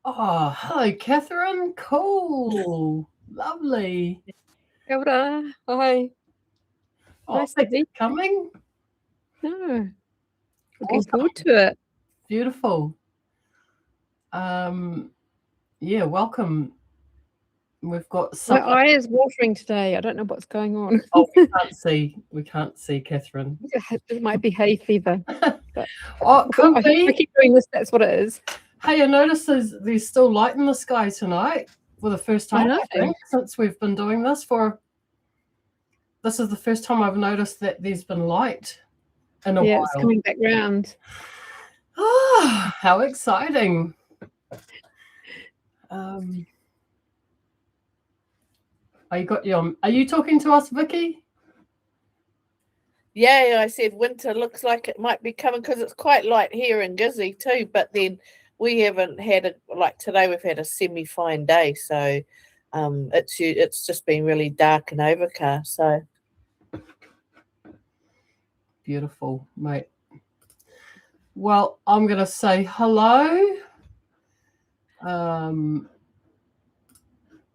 Oh, hello, Kathryn. Cool. Lovely. Kia ora. Hi. Nice to be coming. No. Looking forward to it. Beautiful. Yeah, welcome. We've got some. My eye is watering today. I don't know what's going on. Oh, we can't see Kathryn. It might be hay fever. But it could be. I keep doing this. That's what it is. Hey, I noticed there's still light in the sky tonight for the first time, I think, since we've been doing this This is the first time I've noticed that there's been light in a while. Yeah, it's coming back round. Oh, how exciting. Are you talking to us, Vicky? Yeah, I said winter looks like it might be coming because it's quite light here in Gizzy too, but then we haven't had today we've had a semi-fine day, so it's just been really dark and overcast. So beautiful, mate. Well, I'm going to say hello.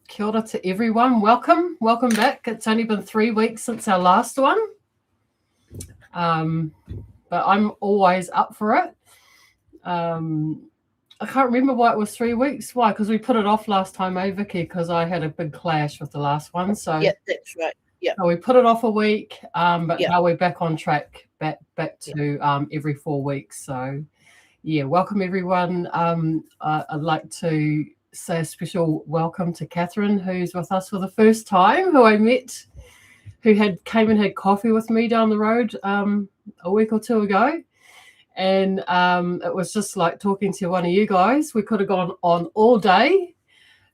Kia ora to everyone. Welcome back. It's only been 3 weeks since our last one. But I'm always up for it. I can't remember why it was 3 weeks. Why? Because we put it off last time, Vicky? Because I had a big clash with the last one. So yeah, that's right. Yeah. So we put it off a week, but now we're back on track, back to every 4 weeks. So yeah, welcome everyone. I'd like to say a special welcome to Kathryn, who's with us for the first time, who I met, who came and had coffee with me down the road a week or two ago. And it was just like talking to one of you guys. We could have gone on all day,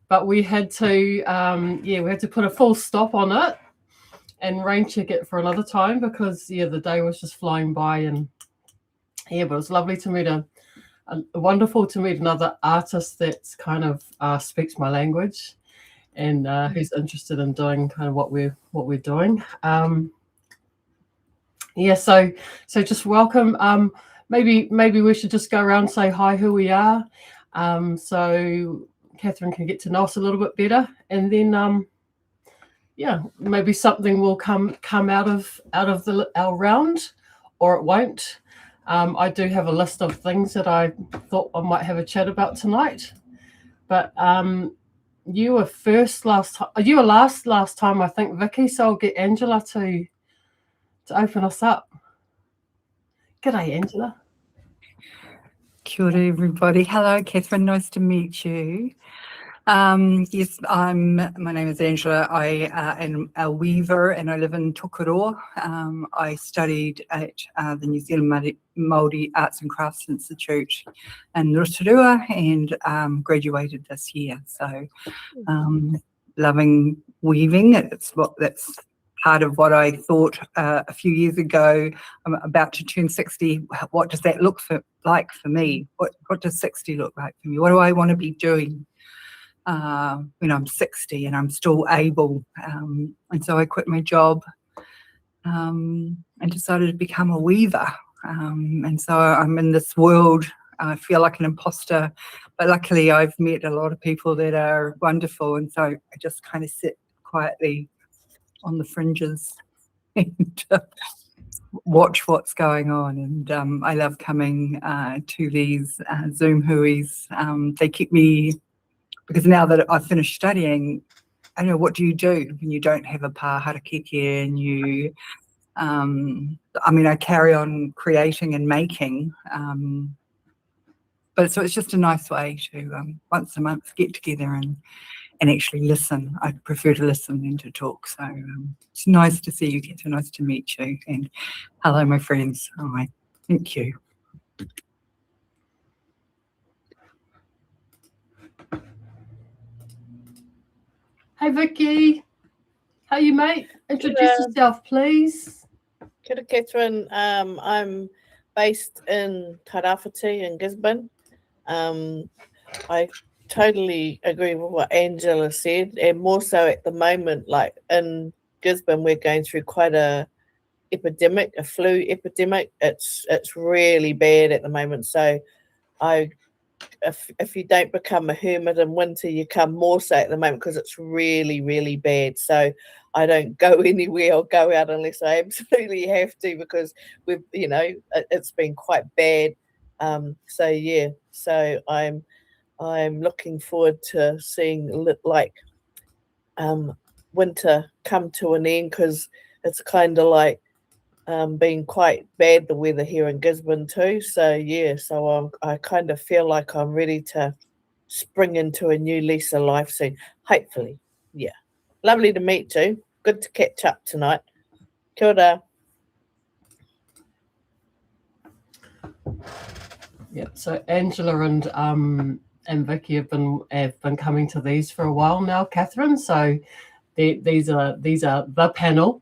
but we had to put a full stop on it and rain check it for another time because the day was just flying by. And but it was lovely to meet wonderful to meet another artist that's kind of speaks my language and who's interested in doing kind of what we're doing. So just welcome. Maybe we should just go around and say hi, who we are, so Kathryn can get to know us a little bit better, and then maybe something will come out of our round, or it won't. I do have a list of things that I thought I might have a chat about tonight, but you were last time, I think, Vicky. So I'll get Angela to open us up. G'day, Angela. Kia ora, everybody. Hello, Kathryn. Nice to meet you. Yes, my name is Angela. I am a weaver and I live in Tokoroa. I studied at the New Zealand Māori Arts and Crafts Institute in Rotorua and graduated this year. So loving weaving. That's part of what I thought a few years ago. I'm about to turn 60. What does that look like for me? What does 60 look like for me? What do I want to be doing when I'm 60 and I'm still able? And so I quit my job and decided to become a weaver. And so I'm in this world. I feel like an imposter, but luckily I've met a lot of people that are wonderful. And so I just kind of sit quietly on the fringes and watch what's going on. And I love coming to these Zoom huis. They keep me, because now that I've finished studying, I know, what do you do when you don't have a pā harakeke and you, I carry on creating and making, but so it's just a nice way to once a month get together and actually listen. I prefer to listen than to talk. So it's nice to see you, Kathryn. Nice to meet you. And hello, my friends. All right. Thank you. Hey, Vicky. How are you, mate? Introduce yourself, please. Kia ora, Kathryn. I'm based in Taranaki in Gisborne. I totally agree with what Angela said, and more so at the moment, like in Gisborne, we're going through quite a flu epidemic. It's really bad at the moment. So I if you don't become a hermit in winter, you come more so at the moment because it's really, really bad. So I don't go anywhere or go out unless I absolutely have to, because we've, you know, it's been quite bad. So yeah, so I'm looking forward to seeing like winter come to an end, because it's kind of like been quite bad, the weather here in Gisborne too. So yeah, so I kind of feel like I'm ready to spring into a new lease of life soon, hopefully. Yeah, lovely to meet you. Good to catch up tonight. Kia ora. Yeah, so Angela and Vicky have been coming to these for a while now, Kathryn. So these are the panel.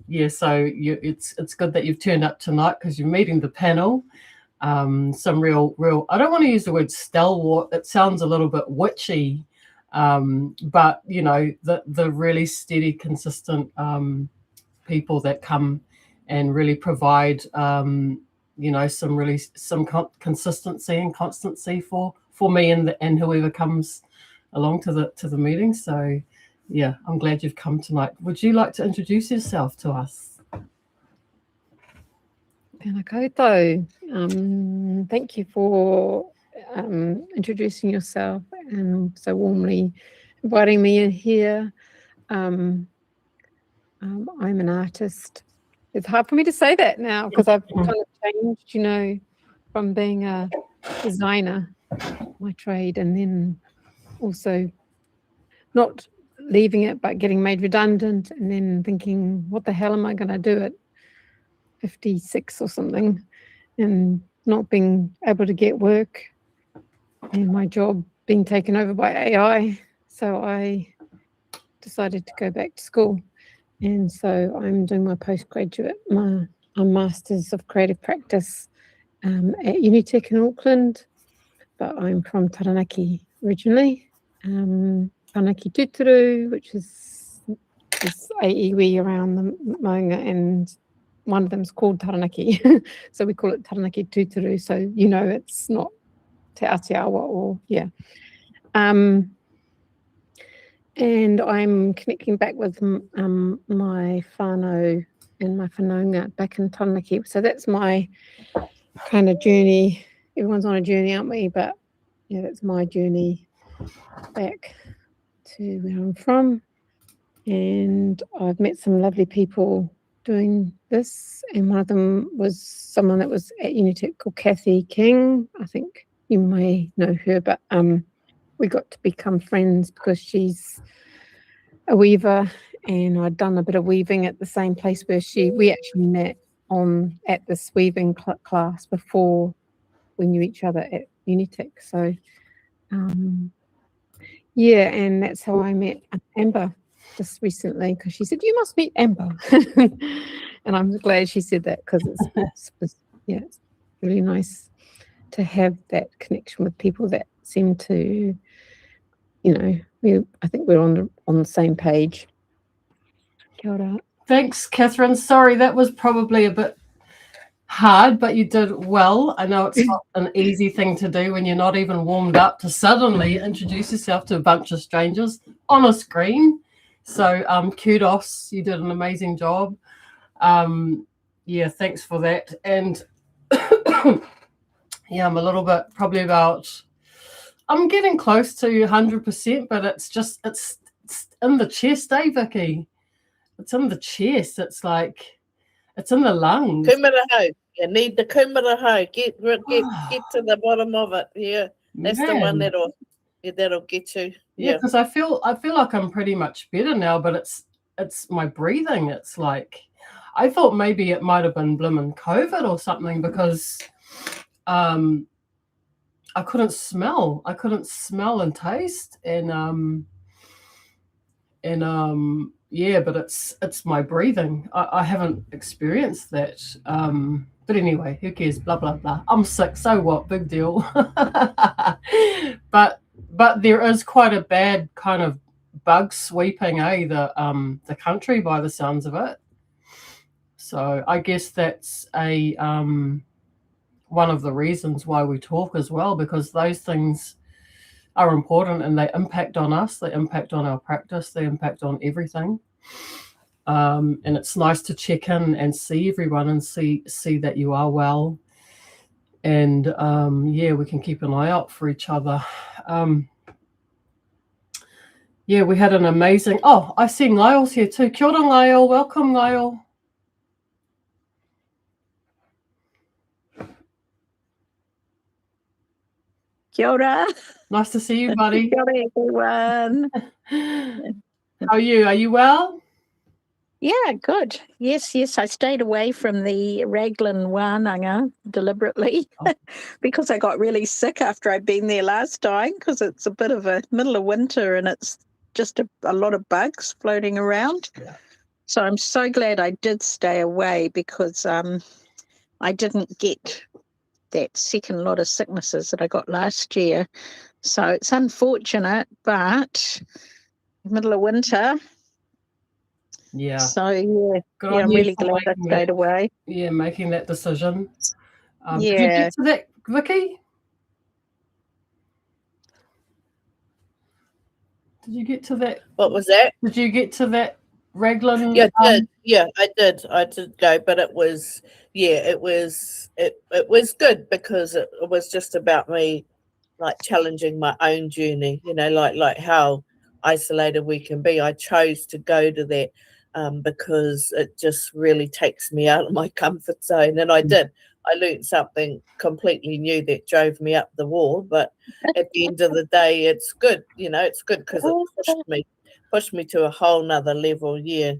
Yeah, so it's good that you've turned up tonight, because you're meeting the panel. Some real I don't want to use the word stalwart, it sounds a little bit witchy, but you know, the really steady, consistent people that come and really provide you know, some consistency and constancy for me and whoever comes along to the meeting. So yeah, I'm glad you've come tonight. Would you like to introduce yourself to us? Tēnā koutou. Thank you for introducing yourself and so warmly inviting me in here. I'm an artist. It's hard for me to say that now, because I've kind of changed, you know, from being a designer, my trade, and then also not leaving it but getting made redundant, and then thinking, what the hell am I going to do at 56 or something, and not being able to get work, and my job being taken over by AI. So I decided to go back to school, and so I'm doing my postgraduate, my Masters of Creative Practice at Unitec in Auckland, but I'm from Taranaki originally. Taranaki Tūturu, which is a iwi around the maunga, and one of them's called Taranaki. So we call it Taranaki Tūturu, so you know it's not Te Atiawa or, yeah. And I'm connecting back with my whānau and my whanaunga back in Taranaki. So that's my kind of journey. Everyone's on a journey, aren't we? But yeah, that's my journey back to where I'm from. And I've met some lovely people doing this, and one of them was someone that was at Unitec called Kathy King. I think you may know her, but we got to become friends because she's a weaver, and I'd done a bit of weaving at the same place where we actually met at this weaving class before we knew each other at Unitec. So yeah, and that's how I met Amber just recently, because she said, you must meet Amber. And I'm glad she said that, because it's really nice to have that connection with people that seem to, you know, I think we're on the same page. Kia ora. Thanks, Kathryn. Sorry, that was probably a bit hard, but you did well. I know it's not an easy thing to do when you're not even warmed up to suddenly introduce yourself to a bunch of strangers on a screen. So kudos, you did an amazing job. Yeah, thanks for that. And yeah, I'm a little bit, probably about, I'm getting close to 100%, but it's in the chest, eh, Vicky? It's in the chest. It's like, it's in the lungs. Kumaraho. You need the kumaraho. Get to the bottom of it. Yeah, that's the one that'll get you. Yeah, because I feel like I'm pretty much better now, but it's my breathing. It's like, I thought maybe it might have been blimmin' COVID or something, because I couldn't smell and taste, and yeah, but it's my breathing. I haven't experienced that. But anyway, who cares? Blah blah blah. I'm sick, so what? Big deal. But there is quite a bad kind of bug sweeping, the country by the sounds of it. So I guess that's a one of the reasons why we talk as well, because those things are important and they impact on us, they impact on our practice, they impact on everything. And it's nice to check in and see everyone and see that you are well. And yeah, we can keep an eye out for each other. Yeah, we had an amazing, oh, I see Niall's here too. Kia ora, Niall. Welcome, Niall. Kia ora. Nice to see you, buddy. Kia ora, everyone. How are you? Are you well? Yeah, good. Yes, I stayed away from the Raglan Wānanga deliberately because I got really sick after I'd been there last time, because it's a bit of a middle of winter and it's just a lot of bugs floating around. Yeah. So I'm so glad I did stay away, because I didn't get that second lot of sicknesses that I got last year. So it's unfortunate, but middle of winter. Yeah. So yeah, Good I'm on you really for glad I making stayed away. Yeah, making that decision. Did you Yeah. get to that, Vicky? Did you get to that? What was that? Did you get to that Raglan? Yeah, I did. Yeah, I did. I did go, but it was, yeah, it was good, because it was just about me, like, challenging my own journey. You know, like how isolated we can be. I chose to go to that because it just really takes me out of my comfort zone, and I did. I learned something completely new that drove me up the wall, but at the end of the day, it's good. You know, it's good because it pushed me to a whole nother level. Yeah.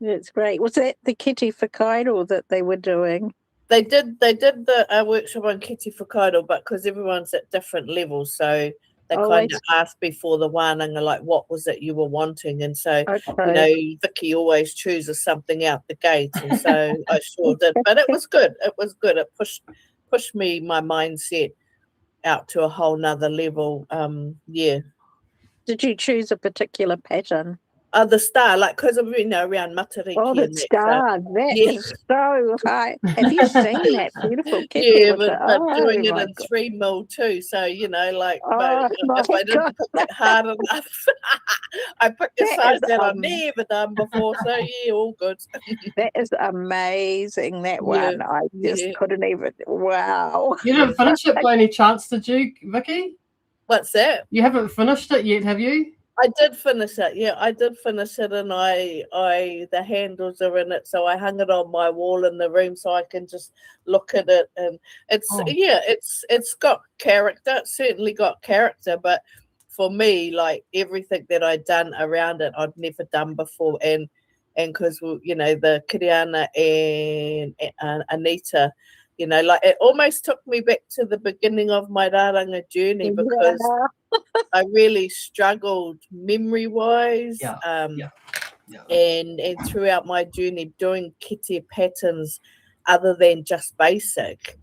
That's great. Was that the kete whakairo that they were doing? They did the workshop on kete whakairo, but because everyone's at different levels, so they kind of asked before the wānanga, like, what was it you were wanting? And so, you know, Vicky always chooses something out the gate, and so I sure did. But it was good. It was good. It pushed me, my mindset, out to a whole nother level. Yeah. Did you choose a particular pattern? The star, like, because of, you know, around Matariki. Oh, the star, that is so high. Have you seen that beautiful kete? Yeah, but doing it in 3 mil too. So, you know, like, if I didn't put it hard enough, I put the size that I've never done before. So, yeah, all good. That is amazing, that one. I just couldn't even, wow. You didn't finish it by any chance, did you, Vicky? What's that? You haven't finished it yet, have you? I did finish it. Yeah, I did finish it, and the handles are in it, so I hung it on my wall in the room so I can just look at it. And it's got character. It's certainly got character, but for me, like, everything that I'd done around it, I'd never done before, and because, you know, the Kiriana and Anita, you know, like, it almost took me back to the beginning of my rāranga journey, because I really struggled memory-wise, and throughout my journey doing kete patterns other than just basic,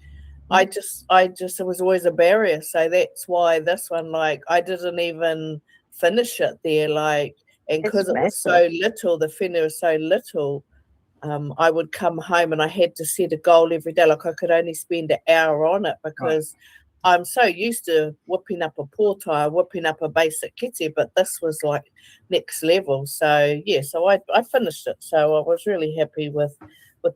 I just it was always a barrier. So that's why this one, like, I didn't even finish it there, like, and because it was so little, the whenua was so little. I would come home and I had to set a goal every day. Like, I could only spend an hour on it, because I'm so used to whipping up a pōtai, whipping up a basic kete, but this was like next level. So yeah, so I finished it. So I was really happy with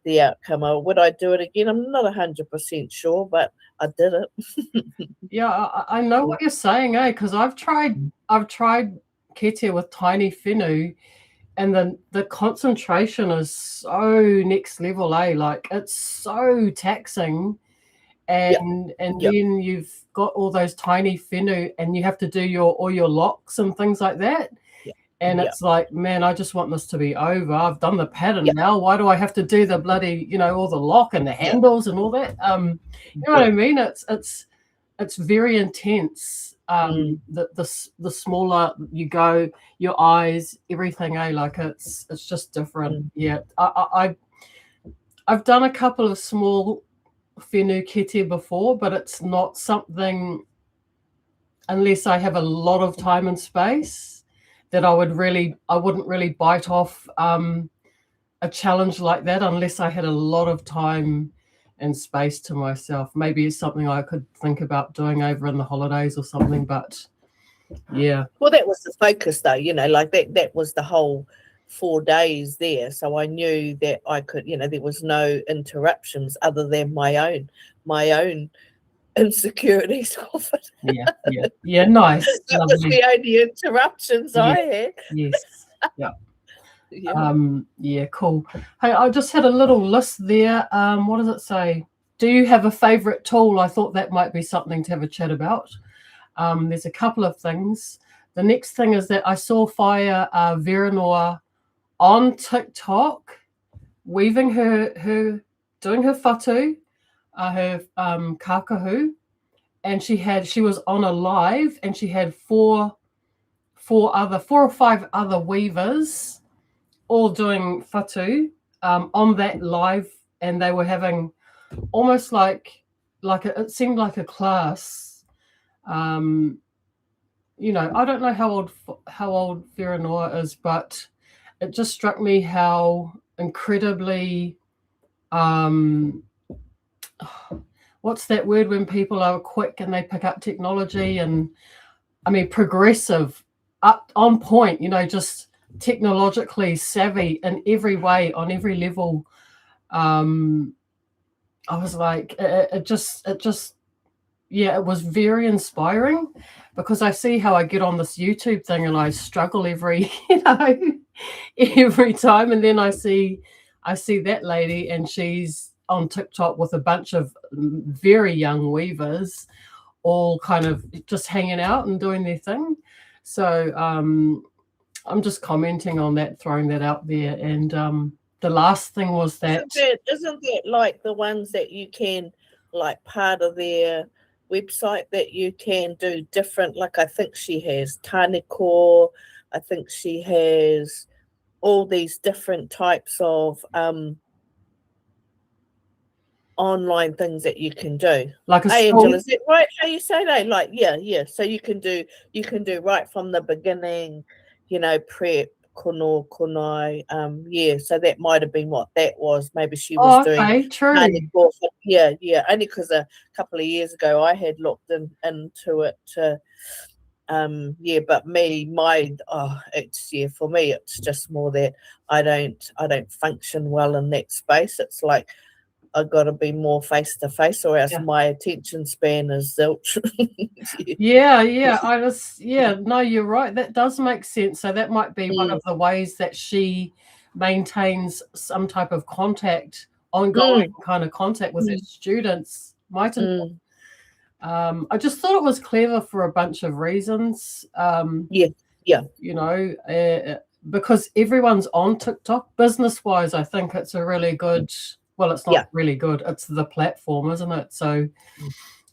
the outcome. Would I do it again? I'm not 100% sure, but I did it. Yeah, I know what you're saying, because I've tried kete with tiny whenua, and then the concentration is so next level, like, it's so taxing, and then you've got all those tiny whenua, and you have to do all your locks and things like that, and it's like, man, I just want this to be over. I've done the pattern now. Why do I have to do the bloody, you know, all the lock and the handles and all that? You know what I mean? It's very intense. The smaller you go, your eyes, everything, like, it's just different. Yeah, I've done a couple of small whenua kete before, but it's not something, unless I have a lot of time and space, that I wouldn't really bite off a challenge like that, unless I had a lot of time and space to myself. Maybe it's something I could think about doing over in the holidays or something, but yeah. Well, that was the focus though, like that was the whole 4 days there. So I knew that I could, there was no interruptions other than my own insecurities of it. Yeah, nice. That Lovely. was the only interruptions I had. Yes. Yeah. Cool. Hey, I just had a little list there. What does it say? Do you have a favorite tool? I thought that might be something to have a chat about. There's a couple of things. The next thing is that I saw Fire Veranoa on TikTok weaving her doing her whatu, her kakahu, and she was on a live, and she had four or five other weavers all doing whatu on that live, and they were having almost like it seemed like a class. I don't know how old Veranoa is, but it just struck me how incredibly what's that word when people are quick and they pick up technology, and progressive, up on point, just technologically savvy in every way, on every level. I was like, it was very inspiring, because I see how I get on this YouTube thing and I struggle every time, and then I see that lady, and she's on TikTok with a bunch of very young weavers, all kind of just hanging out and doing their thing. So I'm just commenting on that, throwing that out there. And the last thing was that isn't that like the ones that you can, like, part of their website that you can do different, like I think she has taniko, I think she has all these different types of online things that you can do. Like hey, Angela, is it right how you say that? Like, yeah. So you can do right from the beginning, prep, kono, konai. So that might have been what that was. Maybe she was doing. True. Yeah. Only because a couple of years ago I had looked into it. But for me it's just more that I don't function well in that space. It's like I've got to be more face to face, or else my attention span is zilch. No, you're right. That does make sense. So that might be one of the ways that she maintains some type of contact, ongoing kind of contact with her students. I just thought it was clever for a bunch of reasons. Because everyone's on TikTok. Business wise, I think it's a really good. Well, it's not really good. It's the platform, isn't it? So,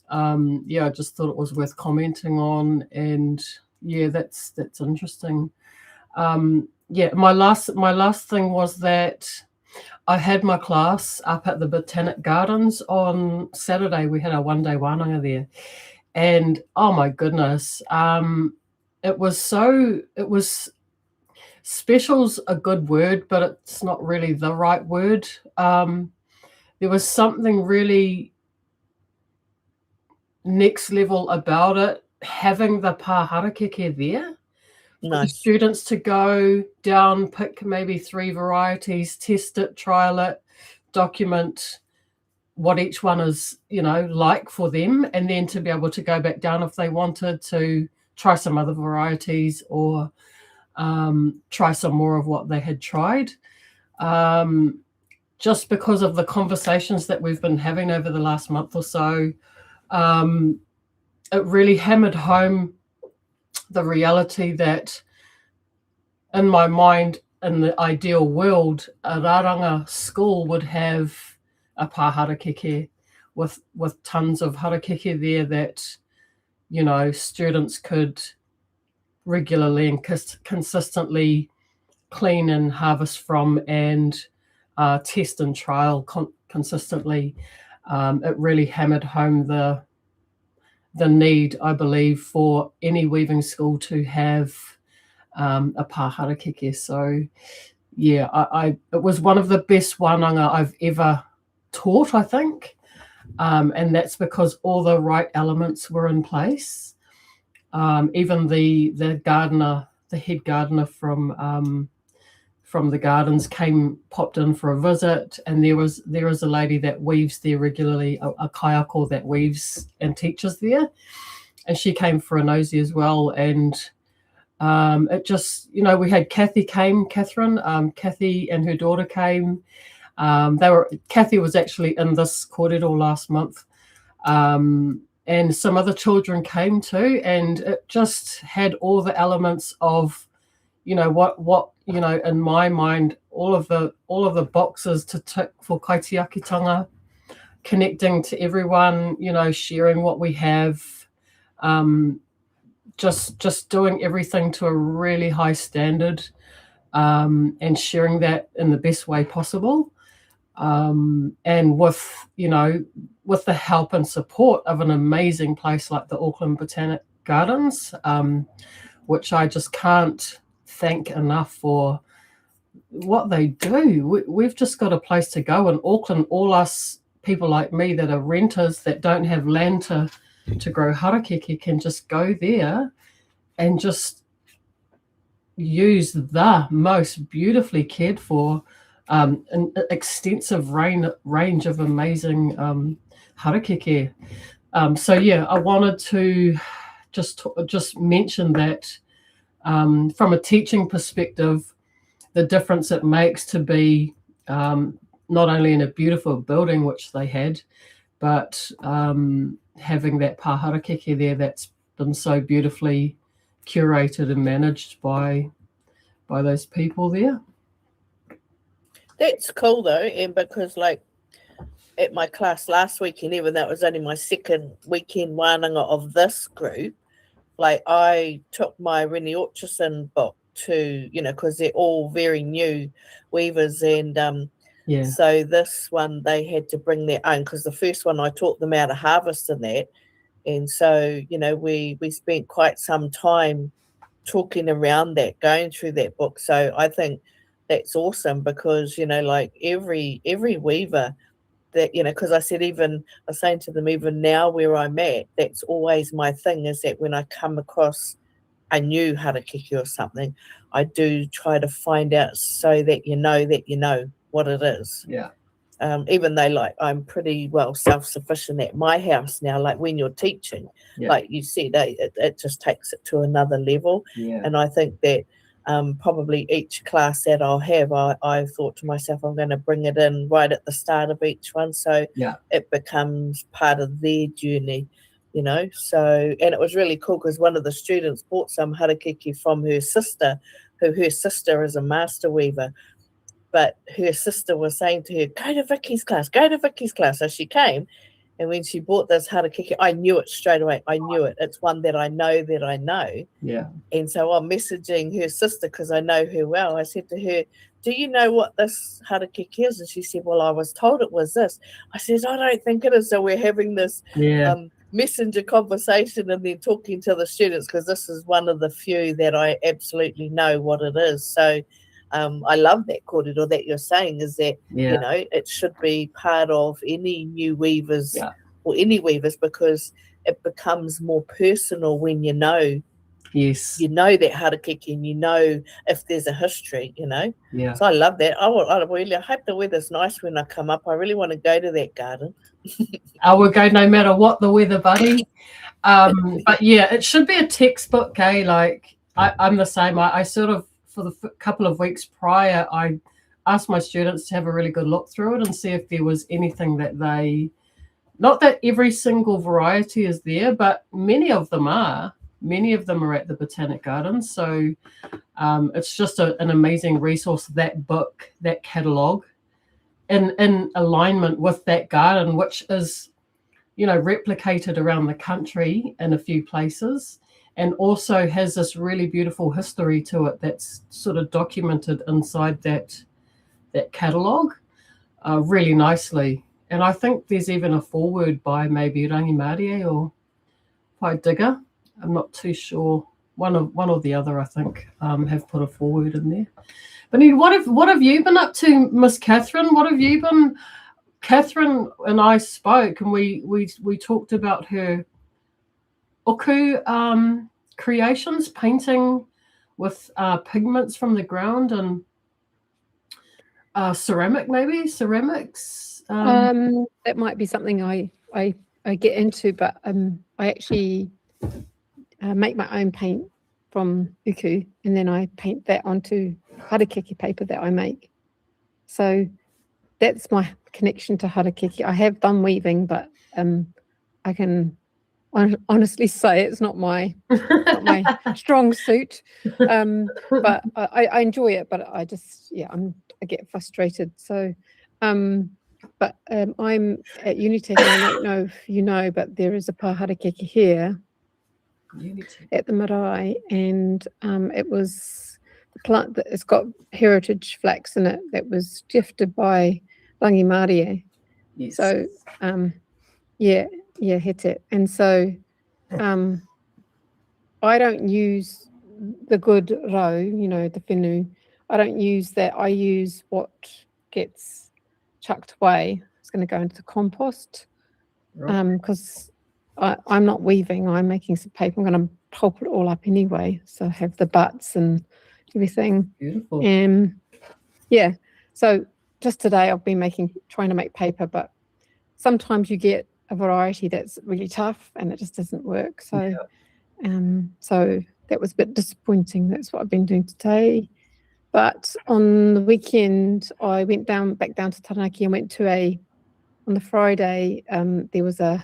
I just thought it was worth commenting on, and that's interesting. My last thing was that I had my class up at the Botanic Gardens on Saturday. We had a one-day wānanga there, and oh my goodness, it was. Special's a good word, but it's not really the right word. There was something really next level about it, having the harakeke there. Nice. For the students to go down, pick maybe 3 varieties, test it, trial it, document what each one is, like for them, and then to be able to go back down if they wanted to try some other varieties, or try some more of what they had tried. Just because of the conversations that we've been having over the last month or so, it really hammered home the reality that, in my mind, in the ideal world, a rāranga school would have a harakeke with tons of harakeke there that, students could regularly and consistently clean and harvest from, and test and trial consistently. It really hammered home the need, I believe, for any weaving school to have a harakeke. So it was one of the best wānanga I've ever taught, I think. And that's because all the right elements were in place. Even the gardener, the head gardener from the gardens popped in for a visit, and there is a lady that weaves there regularly, a kaiako that weaves and teaches there, and she came for a nosy as well. And it just, we had Kathryn, Kathy and her daughter came. Kathy was actually in this kōrero last month, and some other children came too, and it just had all the elements of, what in my mind, all of the boxes to tick for kaitiakitanga, connecting to everyone, sharing what we have, just doing everything to a really high standard, and sharing that in the best way possible. And with the help and support of an amazing place like the Auckland Botanic Gardens, which I just can't thank enough for what they do. We've just got a place to go in Auckland. All us people like me that are renters that don't have land to grow harakeke can just go there and just use the most beautifully cared for, an extensive range of amazing harakeke. So yeah, I wanted to just mention that from a teaching perspective, the difference it makes to be not only in a beautiful building, which they had, but having that harakeke there that's been so beautifully curated and managed by those people there. That's cool though, and because like at my class last weekend, even though it was only my second weekend wānanga of this group, like I took my Rennie Orchison book to, because they're all very new weavers, and so this one they had to bring their own, because the first one I taught them how to harvest in that, and so we spent quite some time talking around that, going through that book. So I think that's awesome, because like every weaver that because I was saying to them, even now where I'm at, that's always my thing, is that when I come across a new harakeke or something, I do try to find out so that you know what it is. Yeah. Even though like I'm pretty well self-sufficient at my house now, like when you're teaching, like you said, it just takes it to another level. And I think that probably each class that I'll have, I thought to myself, I'm going to bring it in right at the start of each one, so it becomes part of their journey, so. And it was really cool because one of the students bought some harakeke from her sister, her sister is a master weaver, but her sister was saying to her, go to Vicky's class. So she came, and when she bought this harakeke, I knew it straight away. I knew it. It's one that I know. Yeah. And so I'm messaging her sister because I know her well. I said to her, do you know what this harakeke is? And she said, well, I was told it was this. I said, I don't think it is. So we're having this messenger conversation and then talking to the students, because this is one of the few that I absolutely know what it is. So I love that kōrero that you're saying, is that it should be part of any new weavers or any weavers, because it becomes more personal when you know that harakeke, and if there's a history, So I love that. I hope the weather's nice when I come up. I really want to go to that garden. I will go no matter what the weather, buddy. But yeah, it should be a textbook, like I'm the same. I sort of, for the couple of weeks prior, I asked my students to have a really good look through it and see if there was anything that not that every single variety is there, but many of them are at the Botanic Gardens. So it's just an amazing resource, that book, that catalogue, in alignment with that garden, which is, replicated around the country in a few places, and also has this really beautiful history to it that's sort of documented inside that catalogue really nicely. And I think there's even a foreword by maybe Rangi Māori or Pai Digger. I'm not too sure. One or the other, I think, have put a foreword in there. But what have you been up to, Miss Kathryn? What have you been Kathryn and I spoke, and we talked about her oku creations, painting with pigments from the ground and ceramics. That might be something I get into, but I actually make my own paint from uku, and then I paint that onto harakeke paper that I make. So that's my connection to harakeke. I have done weaving, but I can honestly say it's not my strong suit. But I enjoy it, but I just I get frustrated. So but I'm at Unitec, and I don't know if you know, but there is a pā harakeke here at the marae, and it was the plant that it's got heritage flax in it that was gifted by Rangi Māori. Yes. So hete. And so I don't use the good rau, the whenua. I don't use that. I use what gets chucked away. It's going to go into the compost because I'm not weaving. I'm making some paper. I'm going to pulp it all up anyway. So I have the butts and everything. Beautiful. And so just today I've been trying to make paper, but sometimes you get a variety that's really tough and it just doesn't work. So so that was a bit disappointing. That's what I've been doing today. But on the weekend I went back down to Taranaki and went to on the Friday there was I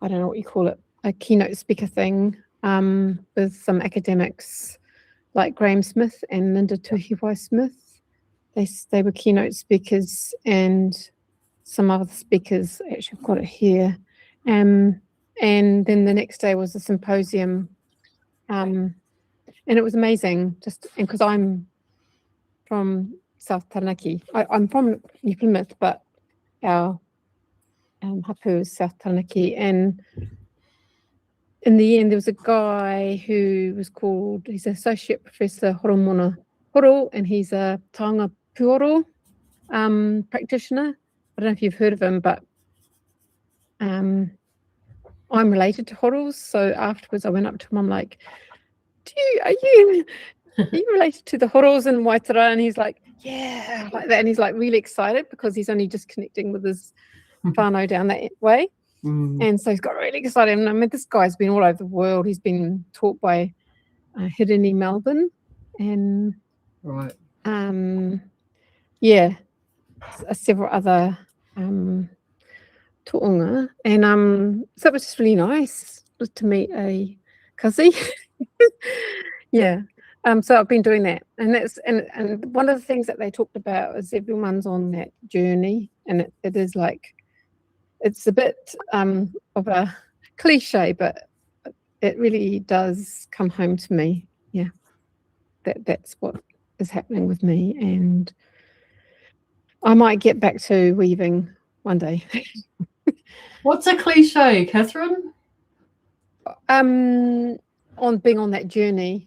don't know what you call it, a keynote speaker thing with some academics like Graham Smith and Linda Tuhiwai Smith. They were keynote speakers, and some other speakers. Actually, I've got it here. And then the next day was a symposium, and it was amazing. Just because I'm from South Taranaki, I'm from New Plymouth, but our hapu is South Taranaki. And in the end, there was a guy he's an associate professor Horomona Horo, and he's a taonga puoro practitioner. I don't know if you've heard of him, but I'm related to Horos. So afterwards I went up to him, I'm like, are you related to the Horos in Waitara? And he's like, yeah, like that. And he's like really excited because he's only just connecting with his whānau down that way. And so he's got really excited. And I mean, this guy's been all over the world. He's been taught by Hirini Melbourne and several other to'onga. And so it was just really nice to meet a kasi. So I've been doing that, and that's and one of the things that they talked about is everyone's on that journey, and it is like, it's a bit of a cliche, but it really does come home to me. That's what is happening with me, and I might get back to weaving one day. What's a cliche, Kathryn? On being on that journey.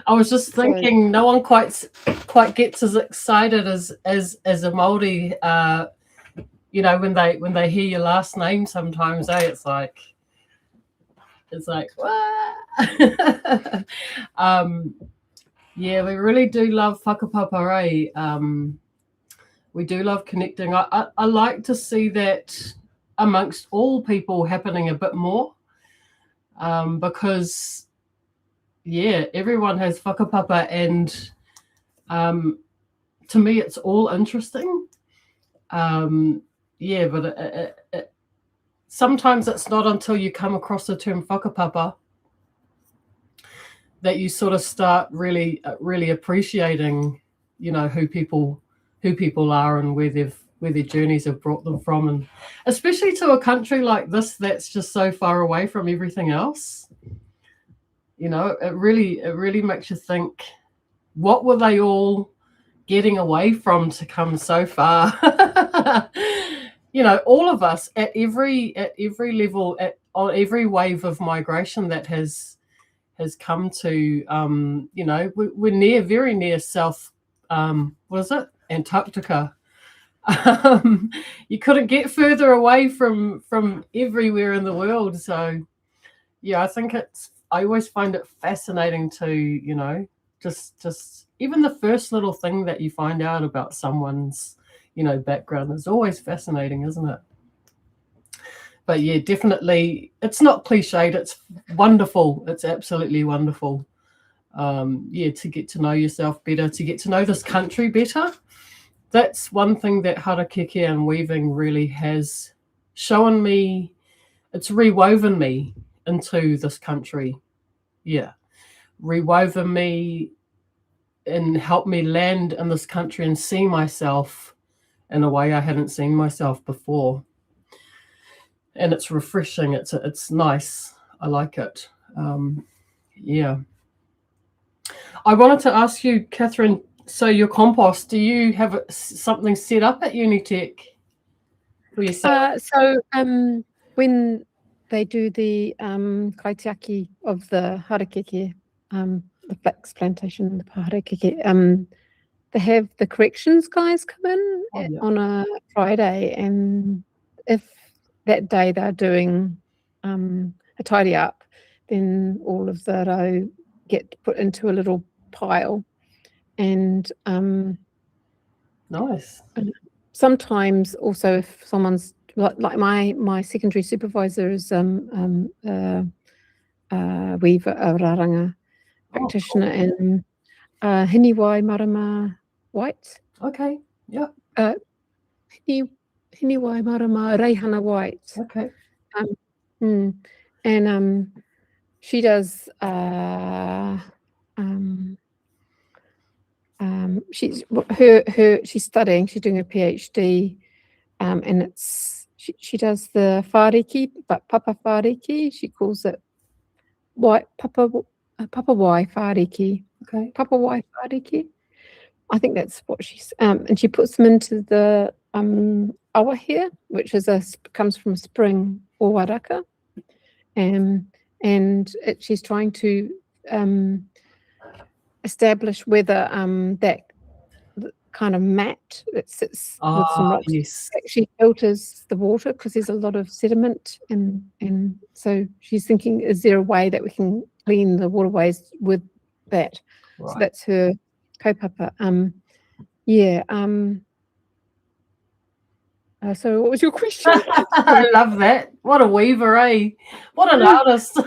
I was just thinking, no one quite gets as excited as a Māori, when they hear your last name sometimes, it's like what? We really do love whakapapa. We do love connecting. I like to see that amongst all people happening a bit more, because everyone has whakapapa, and to me it's all interesting. But sometimes it's not until you come across the term whakapapa that you sort of start really appreciating, who people are and where their journeys have brought them from, and especially to a country like this that's just so far away from everything else. It really makes you think, what were they all getting away from to come so far? All of us at every level, on every wave of migration that has come to, we're very near South, what is it? Antarctica. You couldn't get further away from everywhere in the world. So yeah, I think I always find it fascinating to, you know, just even the first little thing that you find out about someone's, you know, background is always fascinating, isn't it? But yeah, definitely, it's not cliched. It's wonderful. It's absolutely wonderful. Yeah, to get to know yourself better, to get to know this country better. That's one thing that harakeke and weaving really has shown me. It's rewoven me into this country. Yeah, rewoven me and helped me land in this country and see myself in a way I hadn't seen myself before. And it's refreshing. It's nice. I like it. Yeah. I wanted to ask you, Kathryn, so your compost, do you have something set up at Unitech for yourself? So when they do the kaitiaki of the harakeke, the Flax Plantation, the harakeke, they have the corrections guys come in on a Friday, and if that day they're doing a tidy up, then all of the rau get put into a little pile, and Nice. Sometimes also if someone's like my secondary supervisor is weaver, Raranga practitioner, and Hiniwai Marama White. Okay. Yeah. Hiniwai Marama Reihana White. Okay. And she does she's studying, she's doing a PhD, and it's she does the whariki, but papa whariki, she calls it white papa wai whariki. Okay. Papa wai whariki. I think that's what she's and she puts them into the awa here, which is comes from spring or waraka, and she's trying to establish whether that kind of mat that sits with some rocks actually filters the water, because there's a lot of sediment, and so she's thinking, is there a way that we can clean the waterways with that? Right. So that's her kaupapa. So what was your question? I love that. What a weaver, eh? What an artist.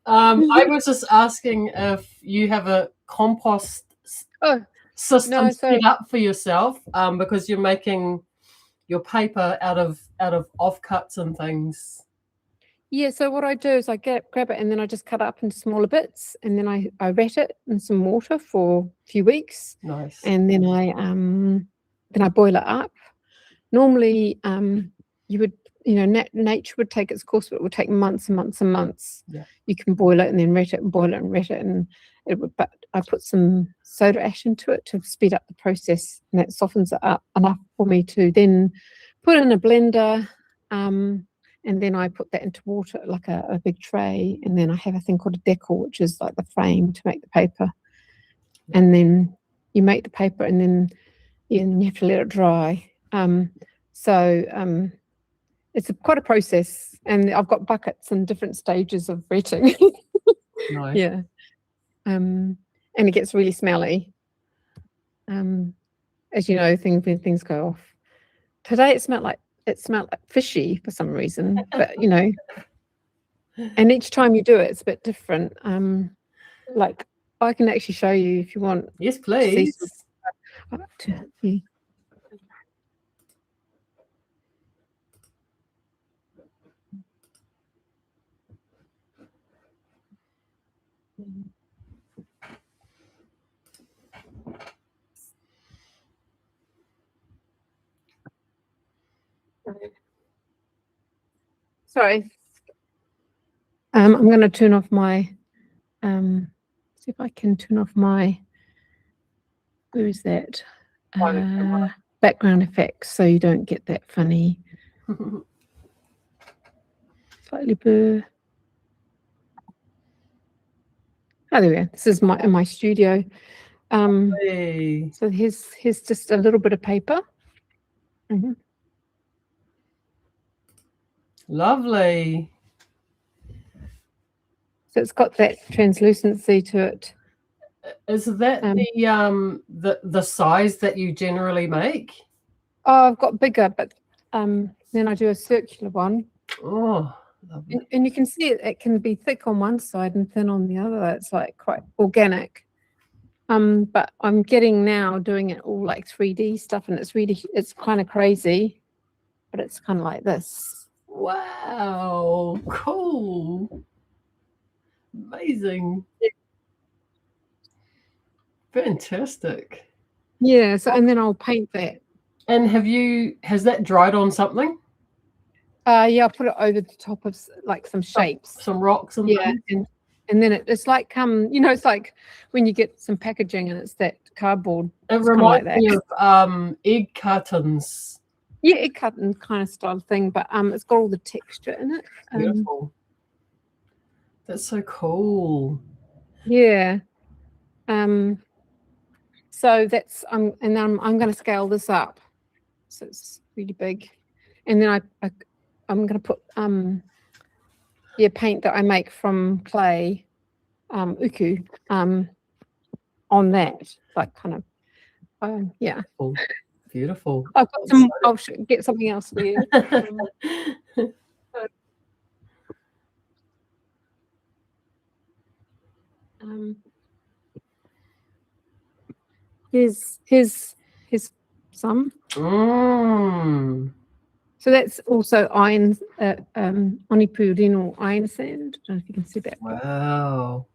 I was just asking if you have a compost system set up for yourself, because you're making your paper out of offcuts and things. Yeah, so what I do is I grab it, and then I just cut it up into smaller bits, and then I rat it in some water for a few weeks. Nice. And then I boil it up. Normally, you would, nature would take its course, but it would take months and months and months. Yeah. You can boil it and then rat it and boil it and rat it, and but I put some soda ash into it to speed up the process, and that softens it up enough for me to then put in a blender. And then I put that into water, like a big tray, and then I have a thing called a decal, which is like the frame to make the paper. And then you make the paper, and then you have to let it dry. So it's quite a process, and I've got buckets and different stages of retting. Nice. Yeah. And it gets really smelly. As you know, when things go off. Today it smelled like fishy for some reason, but and each time you do it, it's a bit different. Like I can actually show you if you want. Yes, please. Sorry. I'm going to turn off my, see if I can turn off my, where is that? Background effects, so you don't get that funny, slightly blur. Oh, there we go. This is in my studio. Hey. So here's just a little bit of paper. Lovely. So it's got that translucency to it. Is that the size that you generally make? Oh, I've got bigger, but then I do a circular one. Oh, lovely. And you can see it can be thick on one side and thin on the other. It's like quite organic. But I'm getting now doing it all like 3D stuff, and it's kind of crazy, but it's kind of like this. Wow, cool. Amazing. Fantastic. Yeah, so and then I'll paint that. And has that dried on something? Yeah, I'll put it over the top of like some shapes. Some rocks and things. And then it's like it's like when you get some packaging and it's that cardboard. It reminds me of egg cartons. Yeah, egg carton kind of style thing, but it's got all the texture in it. Beautiful. That's so cool. Yeah. So that's and then I'm going to scale this up, so it's really big, and then I'm going to put paint that I make from clay, uku, on that, like kind of, yeah. Beautiful. I've got some. I'll get something else for you. Here's some. So that's also iron, onipurino iron sand. I don't know if you can see that. Wow.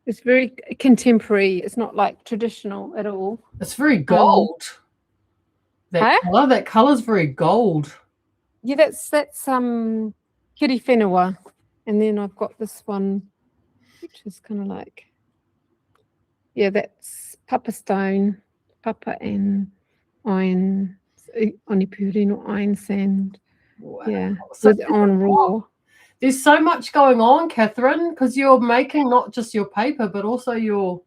It's very contemporary. It's not like traditional at all. It's very gold. That color's very gold. Yeah, that's kiri whenua. And then I've got this one, which is kind of like, yeah, that's papa stone, papa and iron, onipurino iron sand. Wow. Yeah, with on raw. There's so much going on, Kathryn, because you're making not just your paper, but also your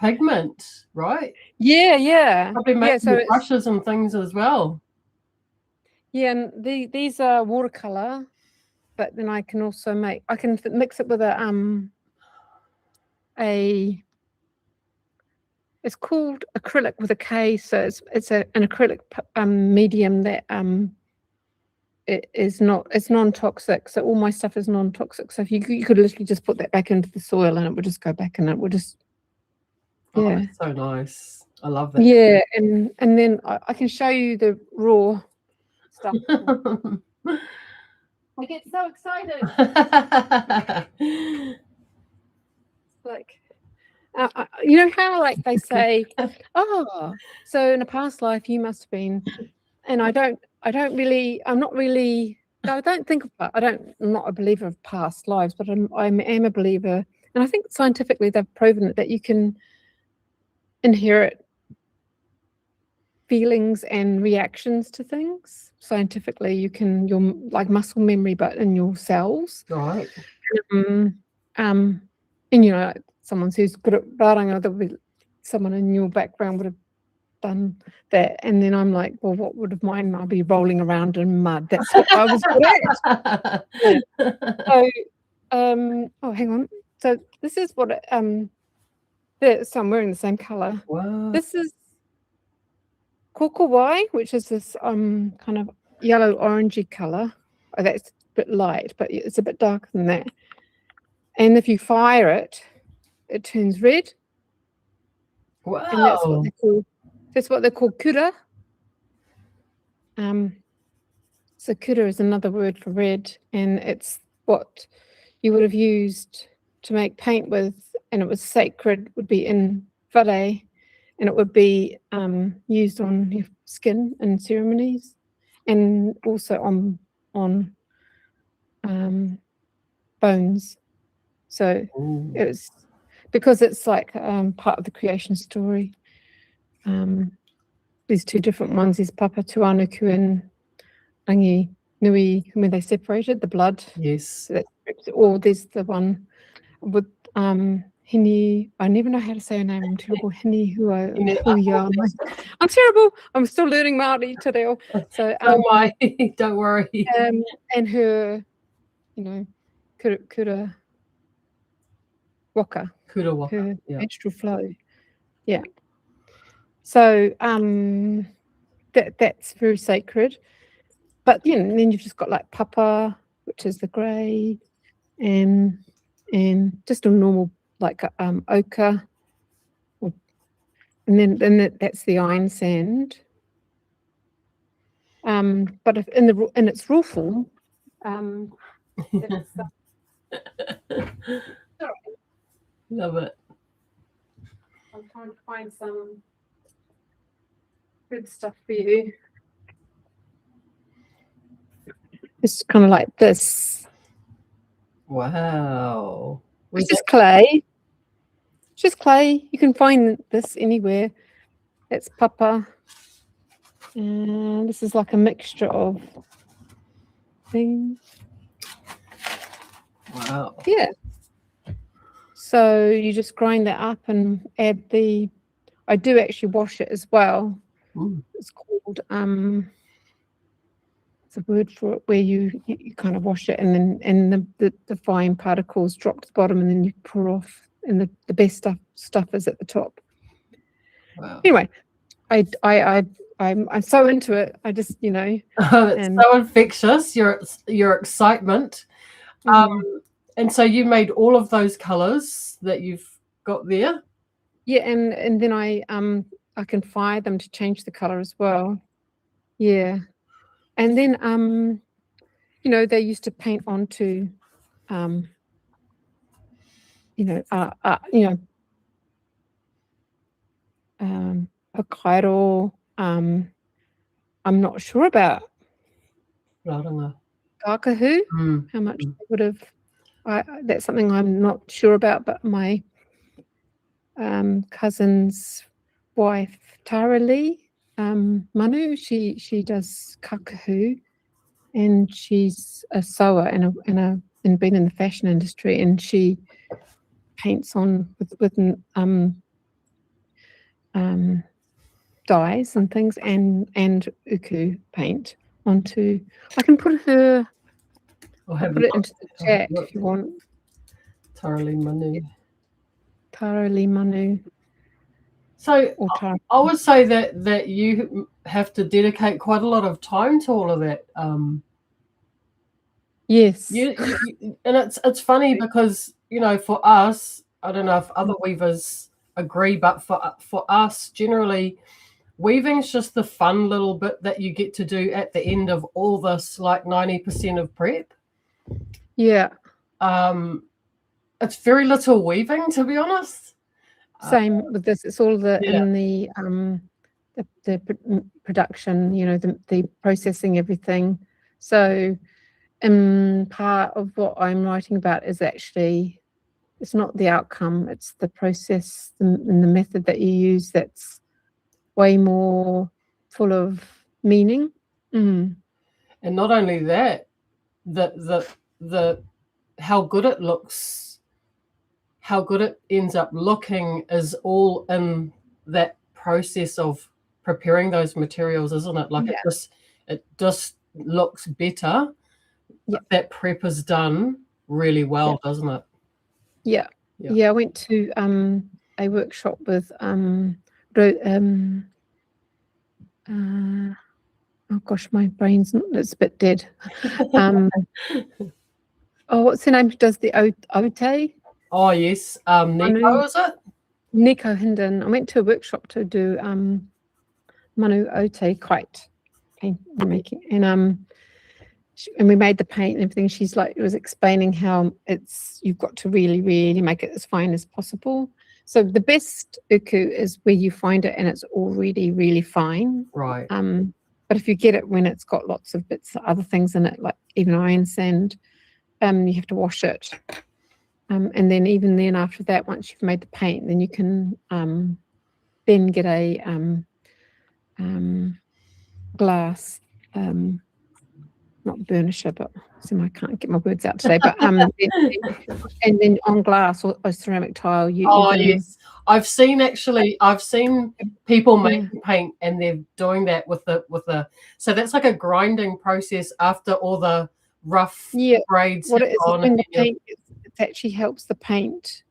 pigment, right? Yeah. Probably making your brushes and things as well. Yeah, and these are watercolor, but then I can also mix it with it's called acrylic with a K, so it's an acrylic medium that it's non-toxic. So all my stuff is non-toxic. So if you could literally just put that back into the soil and it would just go back and it would just that's so nice. I love that. Yeah, and then I can show you the raw stuff. I get so excited. Like, you know how like they say, oh, so in a past life you must have been, and I'm not a believer of past lives, but I am a believer, and I think scientifically they've proven that you can inherit feelings and reactions to things. Scientifically, you're like muscle memory, but in your cells. Right. And you know, someone who's good at raranga, there'll be someone in your background would have done that, and then I'm like, well, what would have mine? I'll be rolling around in mud. That's what I was good at. So, oh, hang on. So this is what so I'm wearing the same color. Wow. This is kokowai, which is this kind of yellow orangey color. Oh, that's a bit light, but it's a bit darker than that. And if you fire it, it turns red. Wow. And that's what they call kura. So kura is another word for red, and it's what you would have used to make paint with, and it was sacred, would be in whare, and it would be used on your skin in ceremonies, and also on bones. So it was because it's like part of the creation story. These two different ones, is Papa Tuanuku and Rangi Nui, when they separated the blood. Yes. Or there's the one with Hini, I never know how to say her name. I'm terrible. Hini Huya. I'm terrible. I'm still learning Māori te reo. So don't worry. And her, you know, kura waka. Kura waka. Her Yeah. menstrual flow. Yeah. So that's very sacred. But then you've just got like papa, which is the grey, and just a normal like ochre, and then that's the iron sand. But if in its raw form, it's, love it. I'm trying to find some good stuff for you. It's kind of like this. Wow. It's just clay. It's just clay. You can find this anywhere. It's papa. And this is like a mixture of things. Wow. Yeah. So you just grind that up and add I do actually wash it as well. Mm. It's called it's a word for it where you kind of wash it and then the fine particles drop to the bottom and then you pour off and the best stuff is at the top. Wow. Anyway, I'm so into it. I just it's so infectious. Your excitement. And so you made all of those colours that you've got there. Yeah, and then I can fire them to change the colour as well. Yeah. And then they used to paint onto kōrero. I'm not sure about Pākehā, how much they would have. That's something I'm not sure about, but my cousin's wife, Taranaki, Manu, she does kakahu, and she's a sewer and been in the fashion industry, and she paints on with dyes and things and uku paint onto. I can put her. I'll put it into the chat if you want. Taranaki Manu. So I would say that you have to dedicate quite a lot of time to all of that. Yes. And it's funny because for us, I don't know if other weavers agree, but for us generally, weaving's just the fun little bit that you get to do at the end of all this, like 90% of prep. Yeah. It's very little weaving, to be honest. Same with this. It's all in the production, the processing everything. So part of what I'm writing about is actually, it's not the outcome, it's the process and the method that you use that's way more full of meaning. And not only that, the how good it looks, how good it ends up looking is all in that process of preparing those materials, isn't it? Like it just looks better. Yeah. That prep is done really well, doesn't it? Yeah. I went to a workshop with oh gosh, my brain's it's a bit dead. What's her name? Who does the ote? Oh yes, Nico, is it? Nico Hinden. I went to a workshop to do manu ote kite paint making, and we made the paint and everything. She's like, it was explaining how you've got to really, really make it as fine as possible. So the best uku is where you find it and it's already really fine. Right. But if you get it when it's got lots of bits, other things in it, like even iron sand, you have to wash it. And then even then after that, once you've made the paint, then you can then get a glass not burnisher, but I can't get my words out today. But and then on glass or ceramic tile, you yes, I've seen people making paint, and they're doing that with the so that's like a grinding process after all the rough grades. What it is when the paint, it actually helps the paint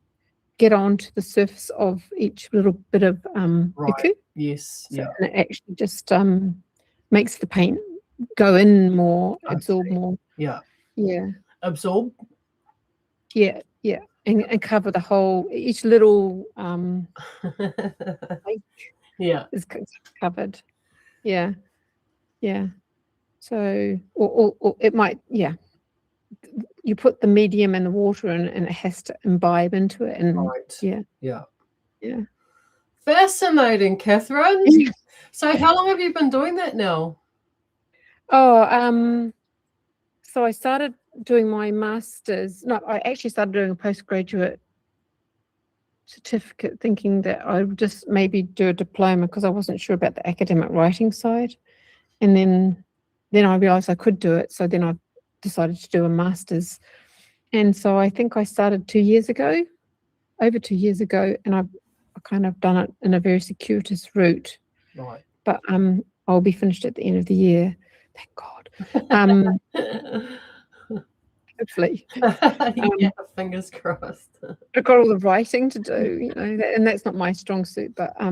get onto the surface of each little bit of iku. Yes, so, and it actually just makes the paint go in more, absorb more. Absorb. And cover the whole, each little is covered. So or it might you put the medium and the water in, and it has to imbibe into it. And fascinating, Kathryn. So how long have you been doing that now? So I started doing my master's. No, I actually started doing a postgraduate certificate, thinking that I would just maybe do a diploma because I wasn't sure about the academic writing side. And then I realized I could do it. So then I decided to do a master's. And so I think I started over 2 years ago, and I've kind of done it in a very circuitous route. Right. But I'll be finished at the end of the year. Thank God. Hopefully. Fingers crossed. I've got all the writing to do, and that's not my strong suit, but I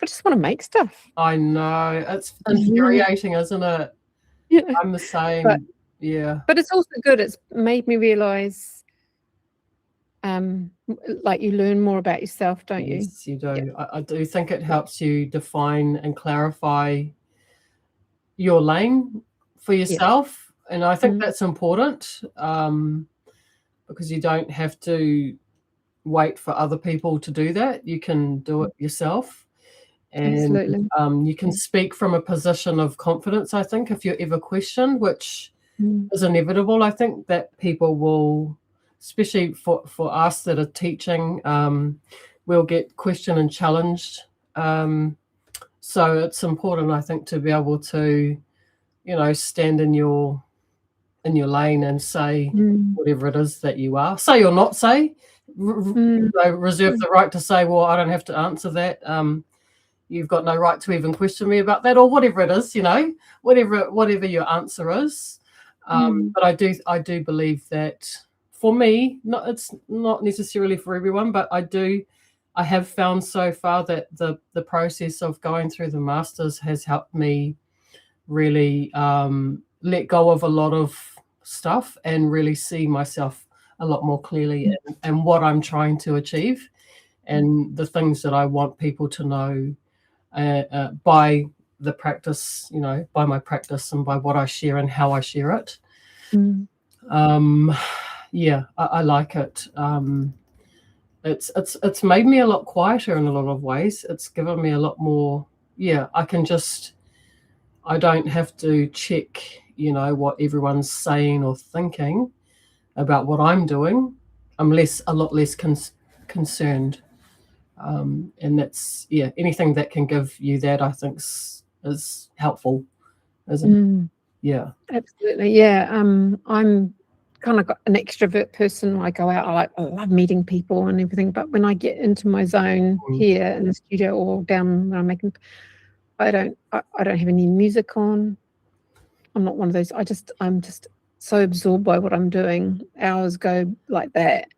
just want to make stuff. I know. It's infuriating, isn't it? Yeah. I'm the same. But it's also good. It's made me realize like you learn more about yourself, don't you? Yes, you do. I do think it helps you define and clarify your lane for yourself, and I think that's important, because you don't have to wait for other people to do that. You can do it yourself, and you can speak from a position of confidence. I think if you're ever questioned, which is inevitable, I think that people will, especially for us that are teaching, we'll get questioned and challenged. So it's important, I think, to be able to, stand in your lane and say whatever it is that you are. Say or not say. Reserve the right to say, well, I don't have to answer that. You've got no right to even question me about that, or whatever it is, whatever your answer is. But I do believe that for me, it's not necessarily for everyone, but I have found so far that the process of going through the masters has helped me really let go of a lot of stuff and really see myself a lot more clearly and what I'm trying to achieve and the things that I want people to know by the practice, by my practice and by what I share and how I share it. I like it. It's made me a lot quieter in a lot of ways. It's given me a lot more. I don't have to check, what everyone's saying or thinking about what I'm doing. I'm a lot less concerned. And that's, anything that can give you that, I think is helpful, isn't it? Yeah. Absolutely. Yeah. I'm kind of an extrovert person. I go out, I love meeting people and everything. But when I get into my zone here in the studio or down when I'm making, I don't have any music on. I'm not one of those. I'm just so absorbed by what I'm doing. Hours go like that,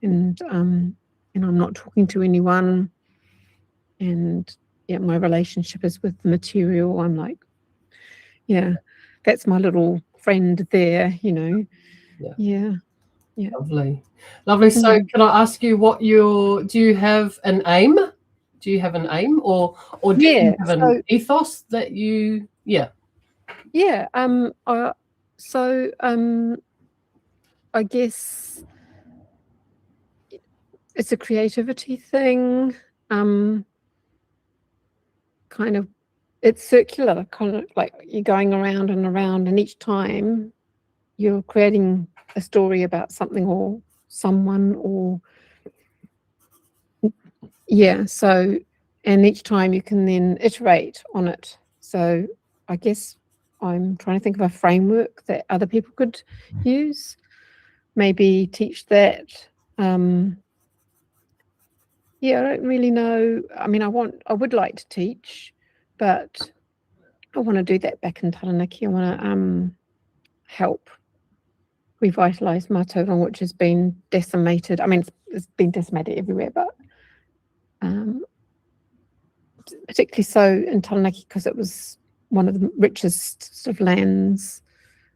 and I'm not talking to anyone. And my relationship is with the material. I'm like, that's my little friend there, Yeah. Lovely. So can I ask you do you have an aim? Do you have an aim or do you have an ethos that you I guess it's a creativity thing. Kind of, it's circular, kind of like you're going around and around, and each time you're creating a story about something or someone or so, and each time you can then iterate on it. So I guess I'm trying to think of a framework that other people could use. Maybe teach that. Yeah, I don't really know. I mean, I would like to teach, but I want to do that back in Taranaki. I want to help revitalise Mātauranga, which has been decimated. I mean, it's been decimated everywhere, but particularly so in Taranaki because it was one of the richest sort of lands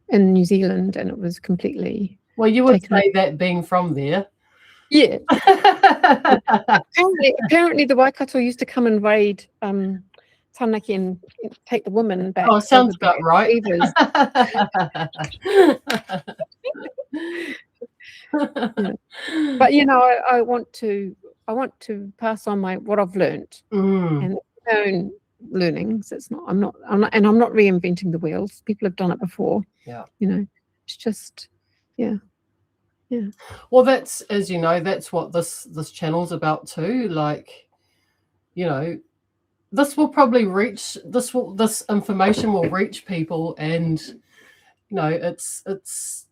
in New Zealand, and it was completely. Well, you would say that being from there. Yeah. apparently the Waikato used to come and raid Taranaki and take the women back. Oh, sounds about right. Yeah. But I want to pass on what I've learned and my own learnings. I'm not reinventing the wheels. People have done it before. Yeah. It's just yeah. Well, that's, as you know, that's what this channel's about too. Like, this will probably reach this information will reach people, and it's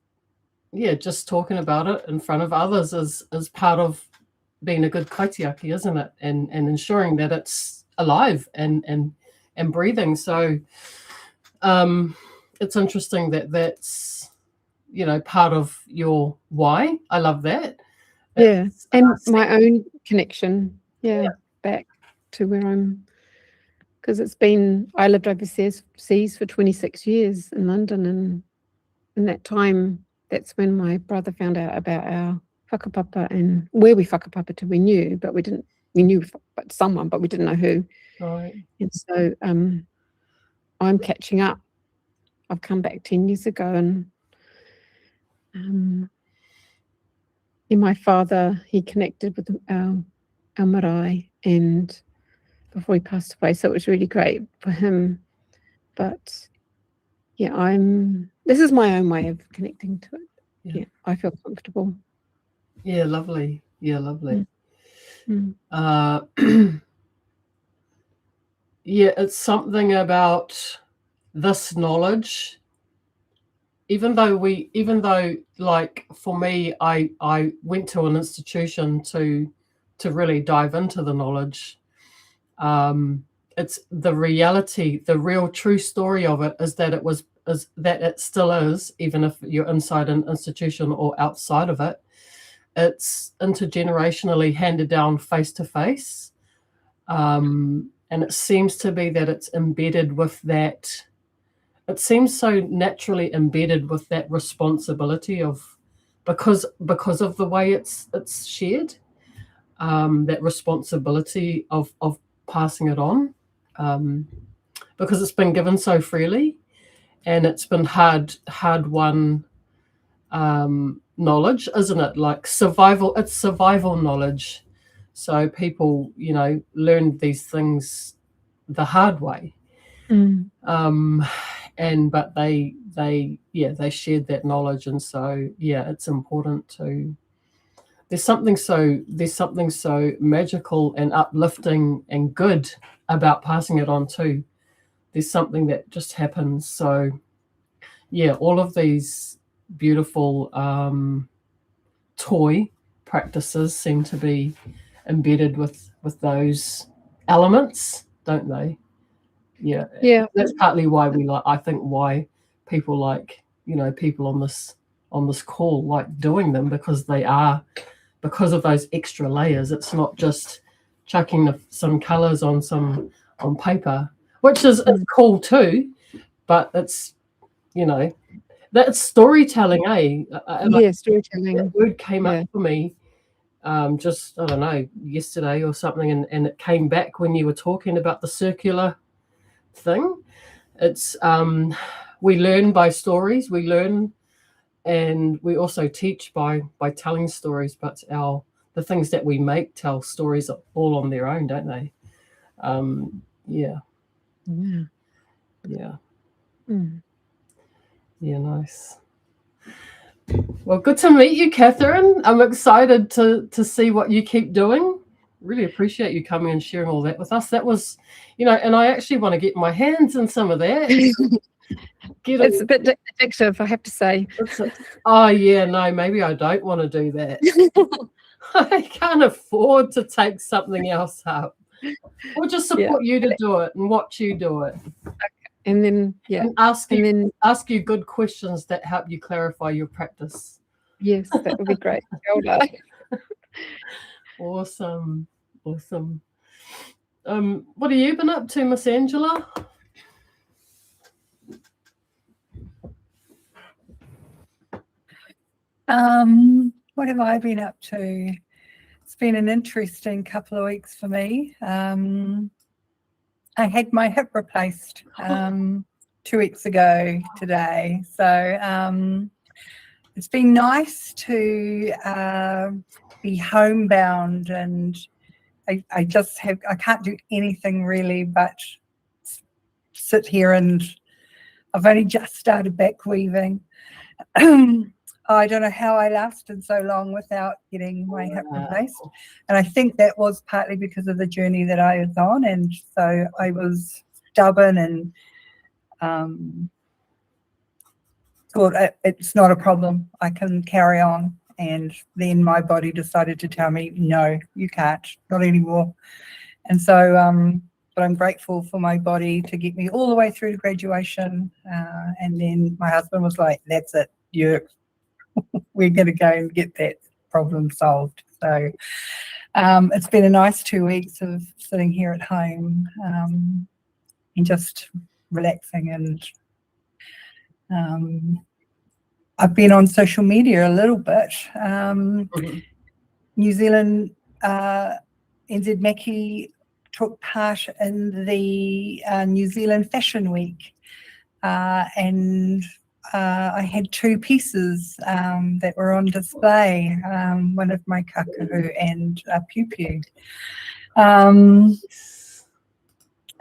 just talking about it in front of others is part of being a good kaitiaki, isn't it? And ensuring that it's alive and breathing. So it's interesting that's part of your why. I love that. Yeah, and my own connection. Yeah, back to where I'm, because I lived overseas for 26 years in London, and in that time, that's when my brother found out about our whakapapa and where we whakapapa to. We knew someone, but we didn't know who. Right. And so I'm catching up. I've come back 10 years ago, and my father, he connected with our marae, and before he passed away, so it was really great for him. But yeah, this is my own way of connecting to it. Yeah, I feel comfortable. Yeah, lovely. Yeah, lovely. Yeah, it's something about this knowledge. Even though like for me, I went to an institution to really dive into the knowledge. It's the reality, the real true story of it is that it still is, even if you're inside an institution or outside of it. It's intergenerationally handed down face to face. And it seems to be that it's embedded with that. It seems so naturally embedded with that responsibility of, because of the way it's shared, that responsibility of passing it on, because it's been given so freely, and it's been hard won knowledge, isn't it? Like survival, it's survival knowledge. So people, learn these things the hard way. But they shared that knowledge, and so it's important to. There's something so magical and uplifting and good about passing it on too. There's something that just happens. So all of these beautiful toy practices seem to be embedded with those elements, don't they? Yeah. That's partly why I think why people like, people on this call like doing them, because of those extra layers. It's not just chucking some colors on paper, which is cool too, but it's, that's storytelling, eh? Storytelling. That word came up for me just, I don't know, yesterday or something, and it came back when you were talking about the circular thing. It's we learn by stories, and we also teach by telling stories, but the things that we make tell stories all on their own, don't they? Nice. Well, good to meet you, Kathryn. I'm excited to see what you keep doing. Really appreciate you coming and sharing all that with us. That was, and I actually want to get my hands in some of that. It's a bit addictive, I have to say. Oh yeah, no, maybe I don't want to do that. I can't afford to take something else up. We'll just support you to do it and watch you do it. And then and ask you good questions that help you clarify your practice. Yes, that would be great. Awesome. What have you been up to, Miss Angela? What have I been up to? It's been an interesting couple of weeks for me. I had my hip replaced 2 weeks ago today. So it's been nice to be homebound, and I can't do anything really but sit here, and I've only just started back weaving. I don't know how I lasted so long without getting my hip replaced. And I think that was partly because of the journey that I was on. And so I was stubborn and thought it's not a problem. I can carry on. And then my body decided to tell me, no, you can't, not anymore. And so, but I'm grateful for my body to get me all the way through to graduation. And then my husband was like, that's it, we're going to go and get that problem solved. So it's been a nice 2 weeks of sitting here at home and just relaxing. And I've been on social media a little bit. New Zealand, NZ Mackie took part in the New Zealand Fashion Week, and I had 2 pieces that were on display, one of my kakahu and a piu-piu.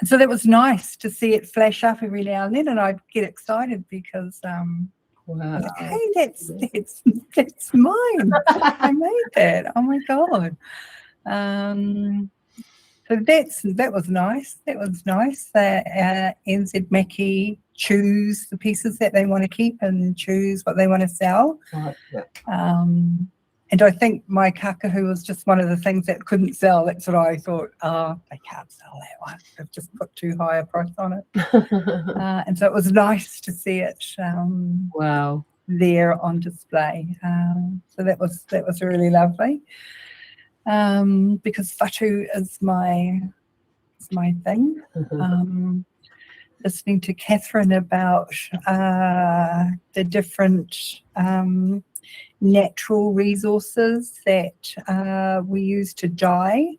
So that was nice to see it flash up every now and then, and I'd get excited because wow. Like, hey, that's mine. I made that. Oh my God. So that was nice. That was nice that NZ Mackie choose the pieces that they want to keep and choose what they want to sell. Right, yeah. And I think my kakahu was just one of the things that couldn't sell. That's what I thought. Oh, they can't sell that one. They've just put too high a price on it. And so it was nice to see it. Wow. There on display. So that was really lovely. Because whatu is my thing. Listening to Kathryn about the different natural resources that we use to dye.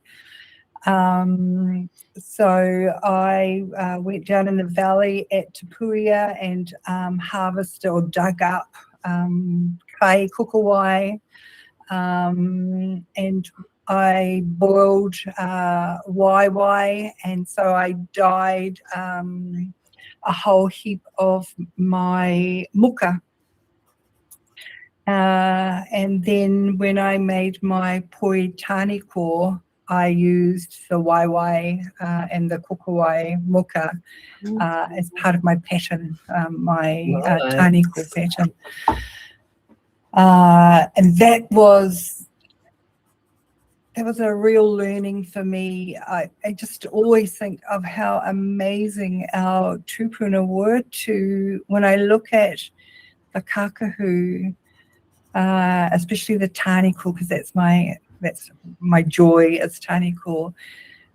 So I went down in the valley at Te Puia and harvested or dug up kai kukawai, and I boiled waiwai, and so I dyed a whole heap of my muka. And then when I made my poi taniko, I used the waiwai and the kukawai muka as part of my pattern, my taniko pattern. And that was a real learning for me. I just always think of how amazing our tupuna were when I look at the kakahu, especially the taniko, because that's my joy as taniko.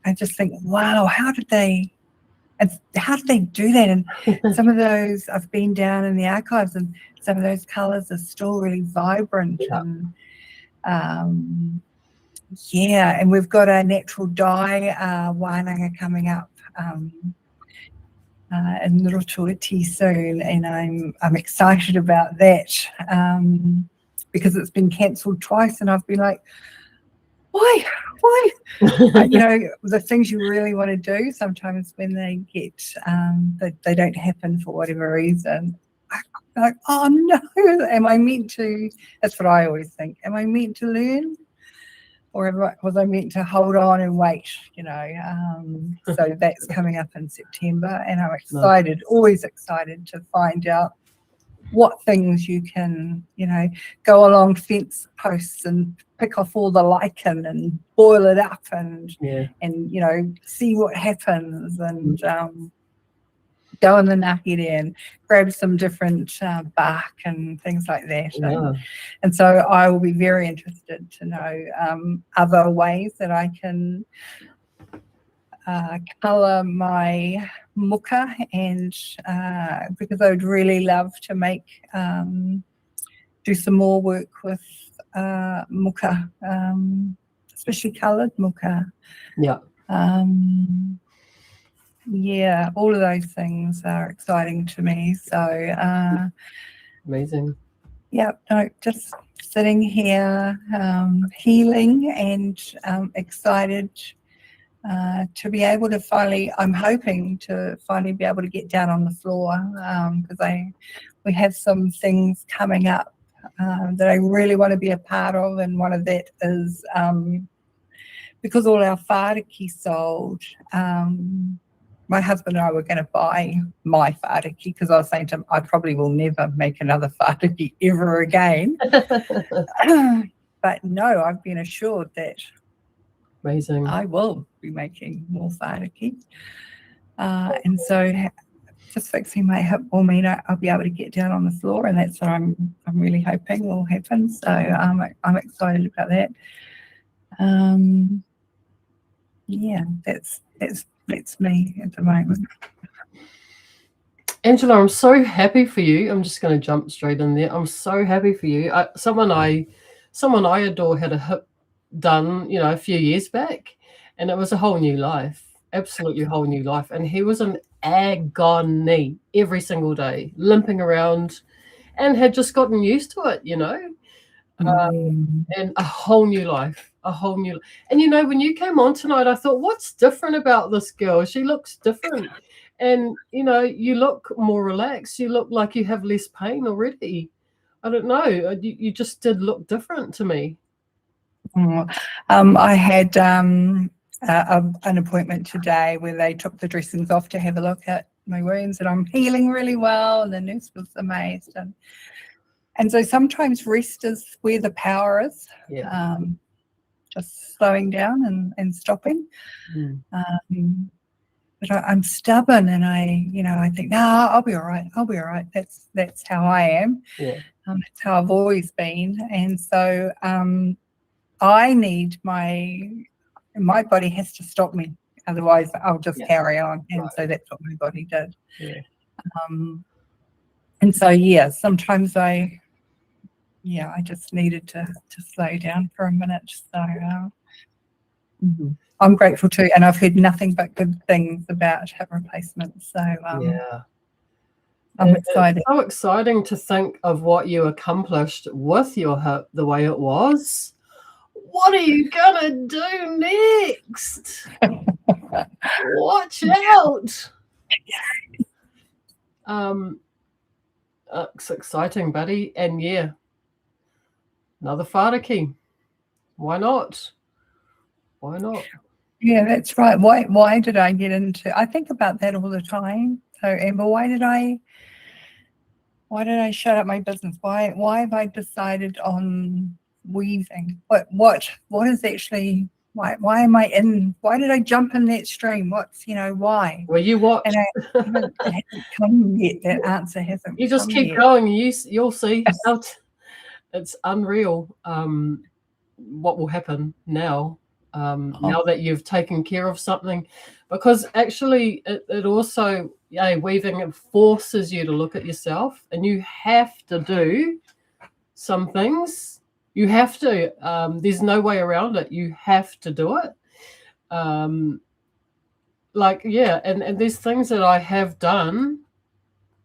I just think, wow, how did they do that? And some of those, I've been down in the archives, and some of those colours are still really vibrant. Yeah. And and we've got a natural dye wānanga coming up in Rotoiti soon, and I'm excited about that because it's been cancelled twice, and I've been like, why? The things you really want to do, sometimes when they get they don't happen for whatever reason, I'm like, oh no, am I meant to? That's what I always think. Am I meant to learn? or was I meant to hold on and wait, you know? So that's coming up in September, and I'm excited, always excited to find out what things you can, you know, go along fence posts and pick off all the lichen and boil it up and you know, see what happens, and go in the ngāhere and grab some different bark and things like that. And so I will be very interested to know other ways that I can colour my muka, and because I would really love to make do some more work with muka, especially coloured muka. Yeah, all of those things are exciting to me. So amazing. Yeah, no, just sitting here, healing, and excited to be able to finally, I'm hoping to finally be able to get down on the floor, because we have some things coming up that I really want to be a part of, and one of that is because all our whātaki sold, my husband and I were going to buy my whātaki, because I was saying to him, I probably will never make another whātaki ever again. But no, I've been assured that amazing. I will be making more whātaki. And so just fixing my hip will mean I'll be able to get down on the floor, and that's what I'm really hoping will happen. So I'm excited about that. Yeah, that's me at the moment. Angela, I'm so happy for you. I'm just going to jump straight in there. I'm so happy for you. Someone I adore had a hip done, you know, a few years back, and it was a whole new life, absolutely whole new life. And he was in agony every single day, limping around, and had just gotten used to it, you know. And a whole new life, and you know, when you came on tonight, I thought, what's different about this girl? She looks different, and you know, you look more relaxed, you look like you have less pain already. I don't know, you just did look different to me. I had an appointment today where they took the dressings off to have a look at my wounds, and I'm healing really well, and the nurse was amazed. And so sometimes rest is where the power is, just slowing down and stopping. But I'm stubborn, and I think, no, I'll be all right. That's how I am. That's how I've always been. And so I need my body has to stop me. Otherwise I'll just carry on. And so that's what my body did. And so, sometimes I just needed to slow down for a minute. So I'm grateful too, and I've heard nothing but good things about hip replacements. So I'm excited. It's so exciting to think of what you accomplished with your hip the way it was. What are you gonna do next? Watch out. It's exciting, buddy. And another whātaki. Why not? Yeah, that's right. Why did I get into? I think about that all the time. So, Amber, why did I shut up my business? Why have I decided on weaving? What is actually? Why am I in? Why did I jump in that stream? Why? Well, you watch. And it hasn't come yet. That answer hasn't. You just come keep yet. going. You'll see. It's unreal. What will happen now? Now that you've taken care of something, because actually it also weaving, it forces you to look at yourself, and you have to do some things. You have to. There's no way around it. You have to do it. And there's things that I have done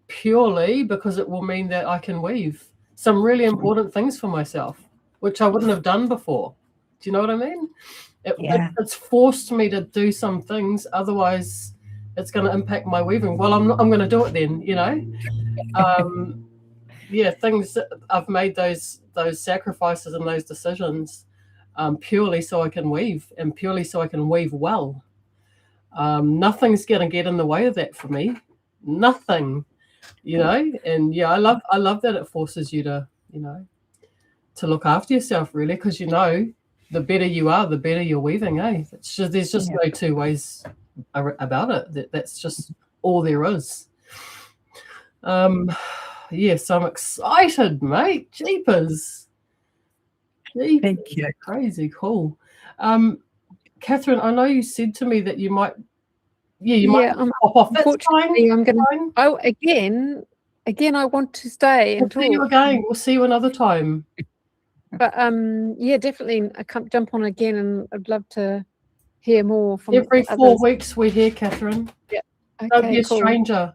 purely because it will mean that I can weave some really important things for myself, which I wouldn't have done before. Do you know what I mean? It's forced me to do some things, otherwise it's going to impact my weaving. Well, I'm going to do it then, you know. Things I've made those sacrifices and those decisions purely so I can weave, and purely so I can weave well. Nothing's going to get in the way of that for me. Nothing, you know. And yeah, I love that it forces you to, you know, to look after yourself, really, because you know, the better you are, the better you're weaving. It's just, there's just no two ways about it. That's just all there is. Yes, I'm excited, mate. Jeepers. Thank you. Crazy cool. Kathryn, I know you said to me that you might, might pop off. That's fine. I'm going to. Oh, again, I want to stay and talk. See you again. We'll see you another time. But yeah, definitely, I can't jump on again, and I'd love to hear more from every 4 weeks. We're here, Kathryn. Yeah, okay, don't be a stranger.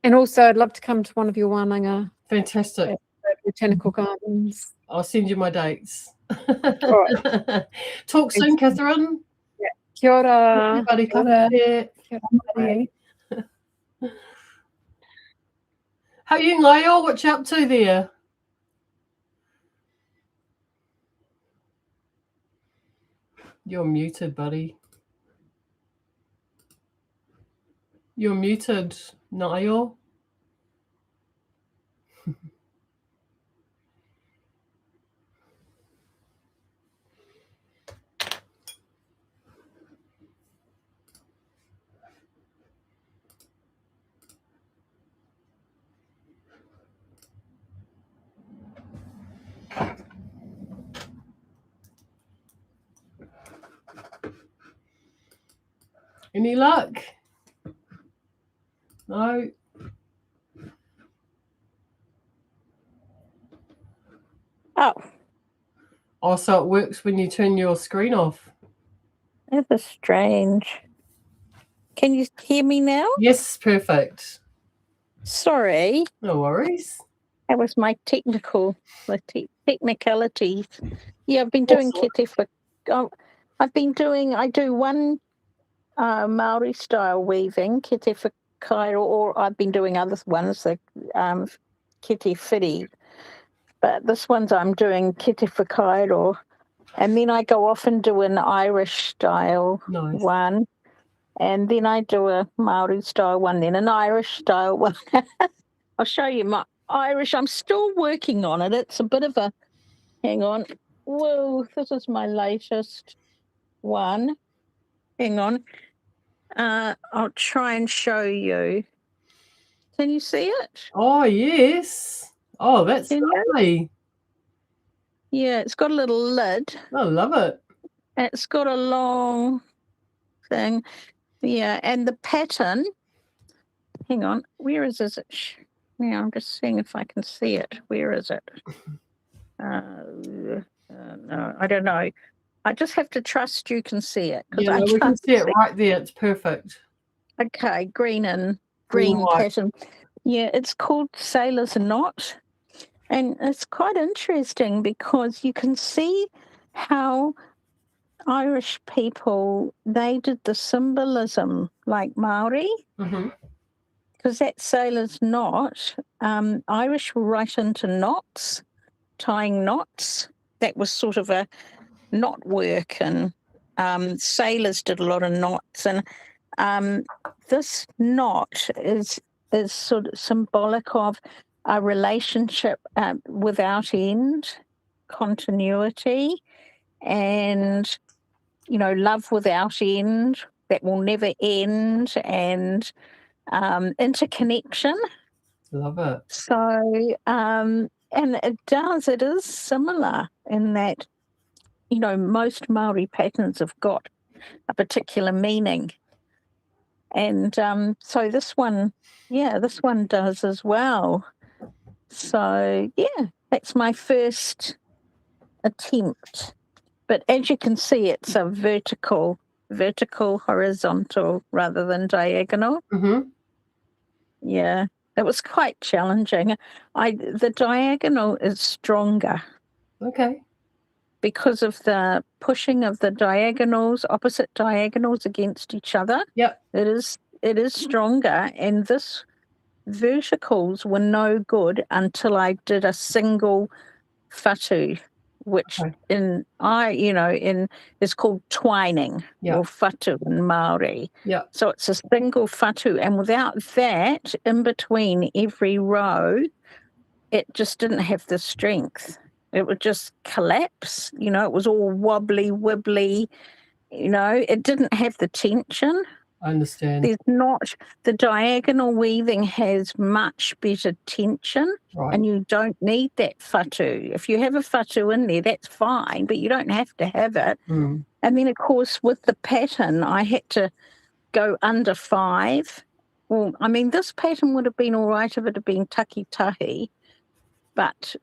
And also, I'd love to come to one of your wānanga. Fantastic. Botanical gardens. I'll send you my dates. All right. Talk soon, Kathryn. Yeah. Kia ora. Everybody, Kia ora. Kia ora. How are you, Ngaio? What you up to there? You're muted, buddy. You're muted, Ngaio. Any luck? No. Oh, so it works when you turn your screen off. That's strange. Can you hear me now? Yes, perfect. Sorry. No worries. That was my technicalities. Yeah, I've been doing kete for. I do one Māori style weaving, kete for kōrero, or I've been doing other ones, like kete whiri. But this one's I'm doing kete for kōrero. And then I go off and do an Irish style one. And then I do a Māori style one, then an Irish style one. I'll show you my Irish. I'm still working on it. It's a bit of a, hang on. Whoa, this is my latest one. Hang on. I'll try and show you. Can you see it? Oh, yes. Oh, that's lovely. Yeah, it's got a little lid. I love it. It's got a long thing. Yeah, and the pattern, hang on, where is it? Yeah, I'm just seeing if I can see it. Where is it? No, I don't know. I just have to trust you can see it. Yeah, we can see it right there. It's perfect. Okay, green pattern. Yeah, it's called Sailor's Knot. And it's quite interesting because you can see how Irish people, they did the symbolism like Māori. Because that sailor's knot, Irish were right into knots, tying knots. That was sort of a knot work, and sailors did a lot of knots. And this knot is sort of symbolic of a relationship without end, continuity, and, you know, love without end that will never end, and interconnection. Love it. So, and it is similar in that, you know, most Māori patterns have got a particular meaning. And so this one does as well. So, yeah, that's my first attempt. But as you can see, it's a vertical, horizontal rather than diagonal. Yeah, it was quite challenging. The diagonal is stronger. Okay. Because of the pushing of the diagonals, opposite diagonals against each other. Yep. It is stronger, and this verticals were no good until I did a single whatu which Okay. in is called twining or whatu in Māori. Yeah. So it's a single whatu, and without that, in between every row, it just didn't have the strength. It would just collapse. It was all wobbly, wibbly. It didn't have the tension. I understand. There's not, the diagonal weaving has much better tension, and you don't need that whatu. If you have a whatu in there, that's fine, but you don't have to have it. Mm. And then, of course, with the pattern, I had to go under 5. Well, I mean, this pattern would have been all right if it had been taki-tahi, but,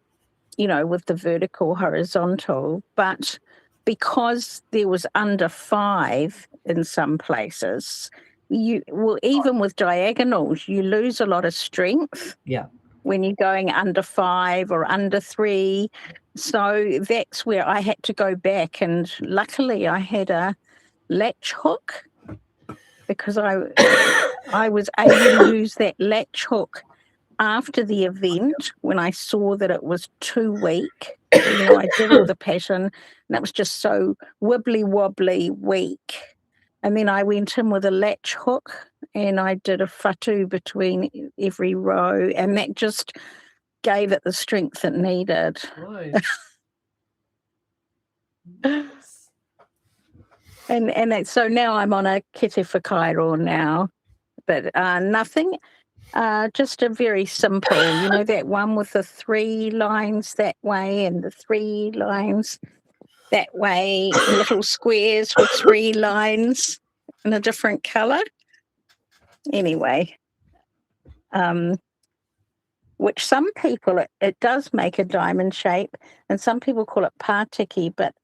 with the vertical, horizontal. But because there was under 5 in some places, even with diagonals, you lose a lot of strength. Yeah. When you're going under 5 or under 3. So that's where I had to go back. And luckily I had a latch hook, because I was able to use that latch hook after the event when I saw that it was too weak. I did all the pattern and it was just so wibbly wobbly weak. And then I went in with a latch hook and I did a whatu between every row, and that just gave it the strength it needed. Nice. And so now I'm on a kete whakairo now, but nothing. Just a very simple, that one with the 3 lines that way and the 3 lines that way, little squares with 3 lines in a different colour. Anyway, which some people, it does make a diamond shape, and some people call it Parakei, but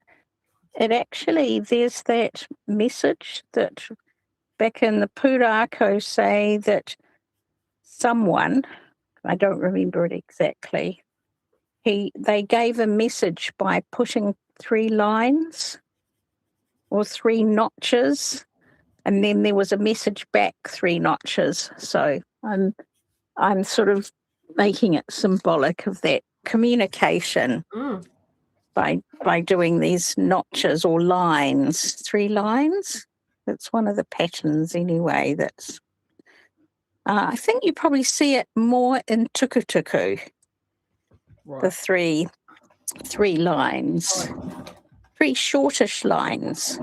it actually, there's that message that back in the Pūrākau say that someone, I don't remember it exactly, they gave a message by putting 3 lines or 3 notches, and then there was a message back 3 notches. So I'm sort of making it symbolic of that communication by doing these notches or lines, 3 lines. That's one of the patterns anyway. That's I think you probably see it more in tukutuku, the 3 lines, 3 shortish lines,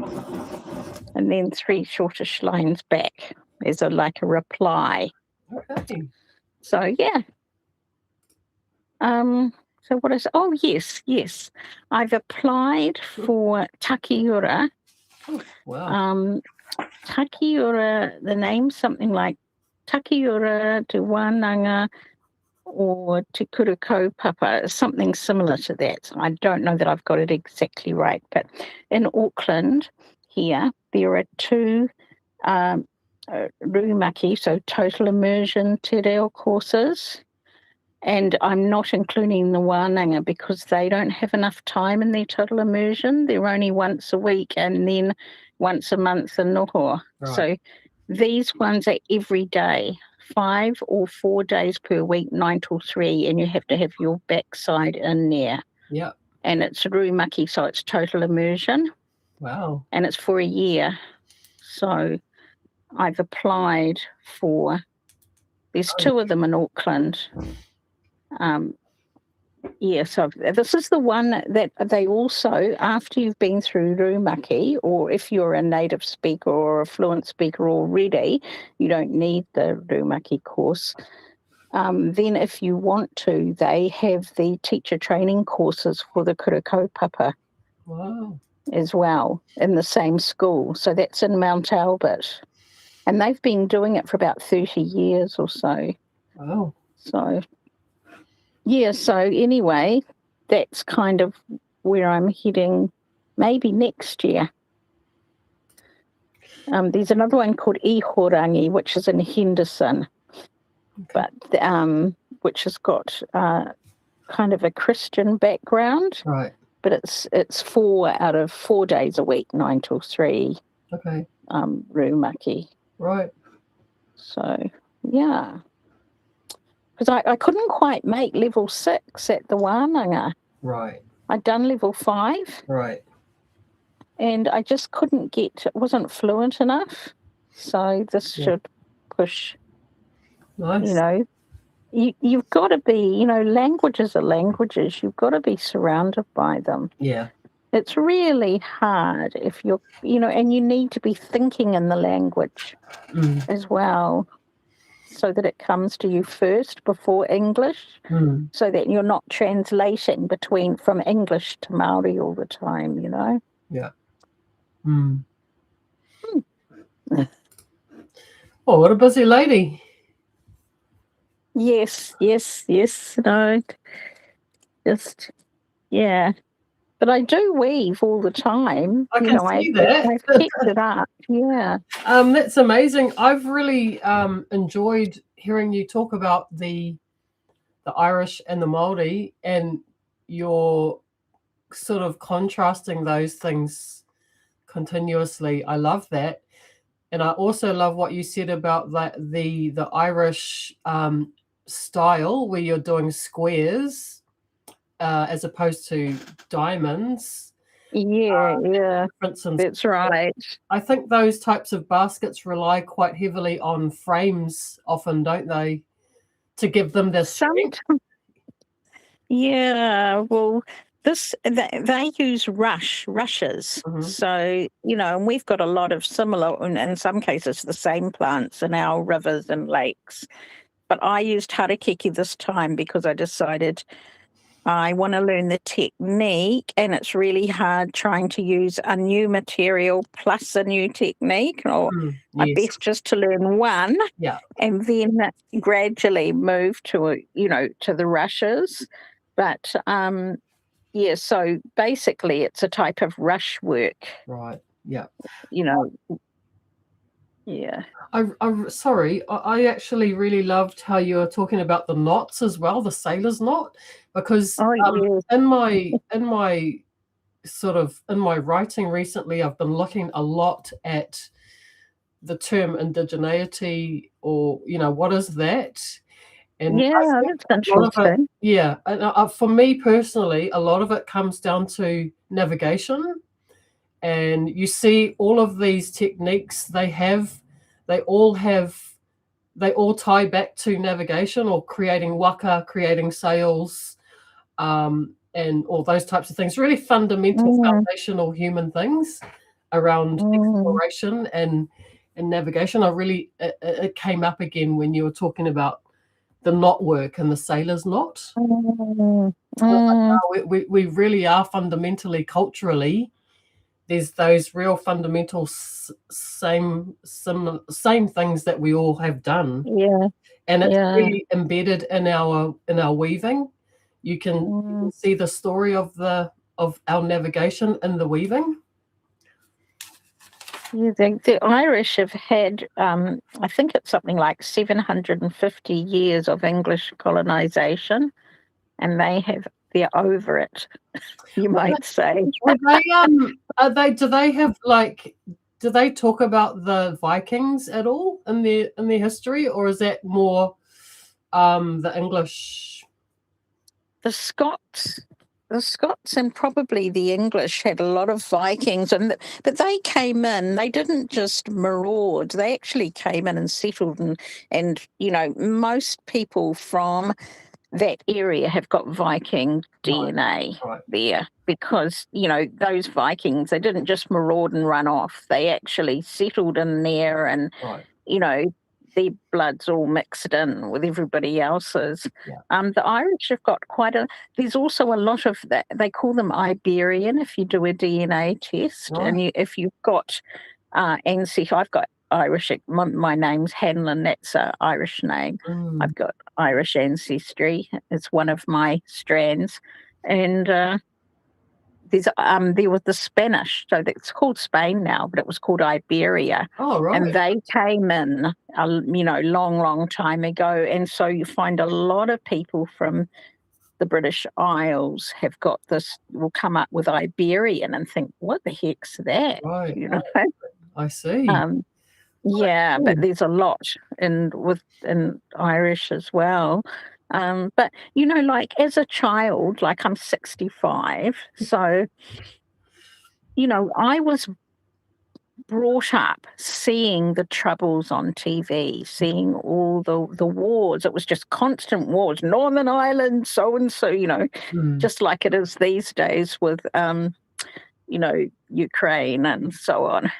and then 3 shortish lines back. There's like a reply. Okay. So yeah. So what is? Oh yes. I've applied for takiura. Oh, wow. Takiura. The name's something like takiura te wānanga or te kōrero, something similar to that. I don't know that I've got it exactly right, but in Auckland here there are 2 rūmaki, so total immersion te reo courses. And I'm not including the wānanga because they don't have enough time in their total immersion. They're only once a week and then once a month in noho. Right. So these ones are every day, 5 or 4 days per week, 9 till 3, and you have to have your backside in there. Yeah. And it's rūmaki, so it's total immersion. Wow. And it's for a year. So I've applied for, there's 2 of them in Auckland. So this is the one that they also, after you've been through rūmaki, or if you're a native speaker or a fluent speaker already, you don't need the rūmaki course. Then if you want to, they have the teacher training courses for the kōrero as well in the same school. So that's in Mount Albert. And they've been doing it for about 30 years or so. Wow. So... yeah, so anyway, that's kind of where I'm heading maybe next year. There's another one called Ihorangi, which is in Henderson, but which has got kind of a Christian background. Right. But it's 4 out of 4 days a week, 9 till 3. Okay. Rūmaki. Right. So, yeah. Because I couldn't quite make level 6 at the wānanga. Right. I'd done level 5. Right. And I just couldn't wasn't fluent enough. So this should push, Nice. You've got to be, languages are languages. You've got to be surrounded by them. Yeah. It's really hard if you're, and you need to be thinking in the language as well, so that it comes to you first before English, so that you're not translating from English to Māori all the time, Yeah. Oh, what a busy lady. Yes. No, just, yeah. But I do weave all the time. I can see that. I've picked it up. Yeah. That's amazing. I've really enjoyed hearing you talk about the Irish and the Māori, and you're sort of contrasting those things continuously. I love that. And I also love what you said about the Irish style, where you're doing squares as opposed to diamonds. Yeah. That's right. I think those types of baskets rely quite heavily on frames often, don't they? To give them their strength. Yeah, well, they use rushes. So, and we've got a lot of similar, and in some cases the same plants in our rivers and lakes. But I used harakeke this time because I decided I want to learn the technique, and it's really hard trying to use a new material plus a new technique. Or I best just to learn one, and then gradually move to to the rushes. But so basically, it's a type of rush work. Right. Yeah. Yeah. I'm sorry. I actually really loved how you were talking about the knots as well, the sailor's knot, because in my writing recently, I've been looking a lot at the term indigeneity, or what is that? And that's interesting. And for me personally, a lot of it comes down to navigation. And you see all of these techniques, they all tie back to navigation, or creating waka, creating sails, and all those types of things. Really fundamental, foundational human things around exploration and navigation. It came up again when you were talking about the knot work and the sailor's knot. We really are fundamentally, culturally, there's those real fundamental same things that we all have done. And it's really embedded in our weaving. You can see the story of our navigation in the weaving. The Irish have had, I think it's something like 750 years of English colonization, and they're over it, you might say. Do they talk about the Vikings at all in their history, or is that more the English? The Scots and probably the English had a lot of Vikings, but they came in. They didn't just maraud. They actually came in and settled, and most people from that area have got Viking DNA there, because those Vikings, they didn't just maraud and run off. They actually settled in there, and their blood's all mixed in with everybody else's. The Irish have got there's also a lot of that. They call them Iberian if you do a DNA test, and if you've got ancestry. I've got Irish. My name's Hanlon. That's an Irish name. I've got Irish ancestry. It's one of my strands, and there was the Spanish. So it's called Spain now, but it was called Iberia. Oh, right. And they came in, long time ago, and so you find a lot of people from the British Isles have got this. Will come up with Iberian and think, "What the heck's that?" Right. I see. But there's a lot in Irish as well. But, you know, like as a child, like I'm 65, so, you know, I was brought up seeing the troubles on TV, seeing all the wars. It was just constant wars. Northern Ireland, so and so, you know, just like it is these days with, you know, Ukraine and so on.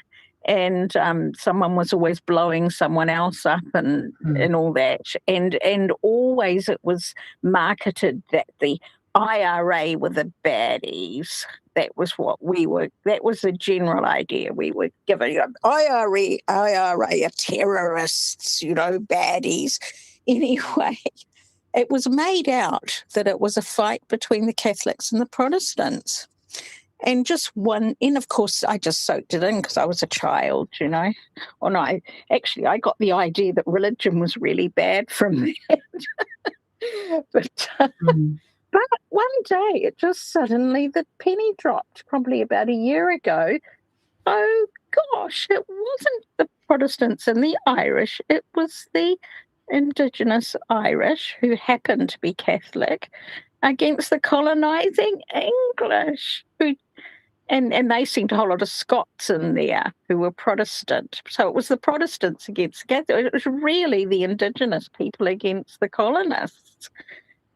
And someone was always blowing someone else up and all that. And always it was marketed that the IRA were the baddies. That was what we were, that was the general idea we were given. IRA are terrorists, you know, baddies. Anyway, it was made out that it was a fight between the Catholics and the Protestants. And just one, and of course, I just soaked it in because I was a child, you know. Or no, I got the idea that religion was really bad from that. But one day, it just suddenly, the penny dropped, probably about a year ago. Oh, gosh, it wasn't the Protestants and the Irish. It was the indigenous Irish, who happened to be Catholic, against the colonising English, and they seemed a whole lot of Scots in there who were Protestant. So it was the Protestants against Catholic. It was really the indigenous people against the colonists.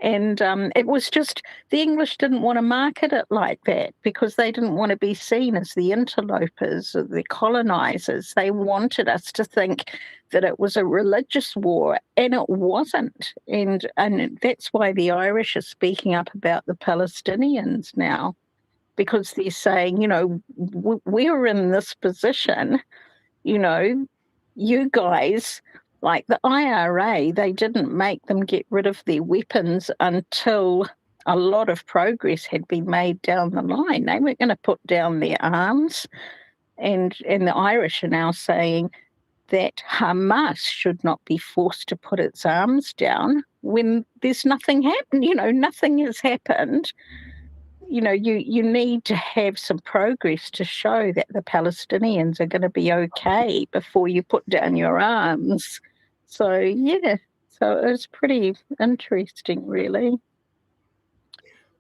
And it was just, the English didn't want to market it like that because they didn't want to be seen as the interlopers or the colonisers. They wanted us to think that it was a religious war, and it wasn't. And that's why the Irish are speaking up about the Palestinians now, because they're saying, you know, we're in this position, you know, you guys, like the IRA, they didn't make them get rid of their weapons until a lot of progress had been made down the line. They weren't going to put down their arms. And the Irish are now saying that Hamas should not be forced to put its arms down when there's nothing happened. You know, nothing has happened. You know, you need to have some progress to show that the Palestinians are going to be okay before you put down your arms. So, yeah, so it was pretty interesting, really.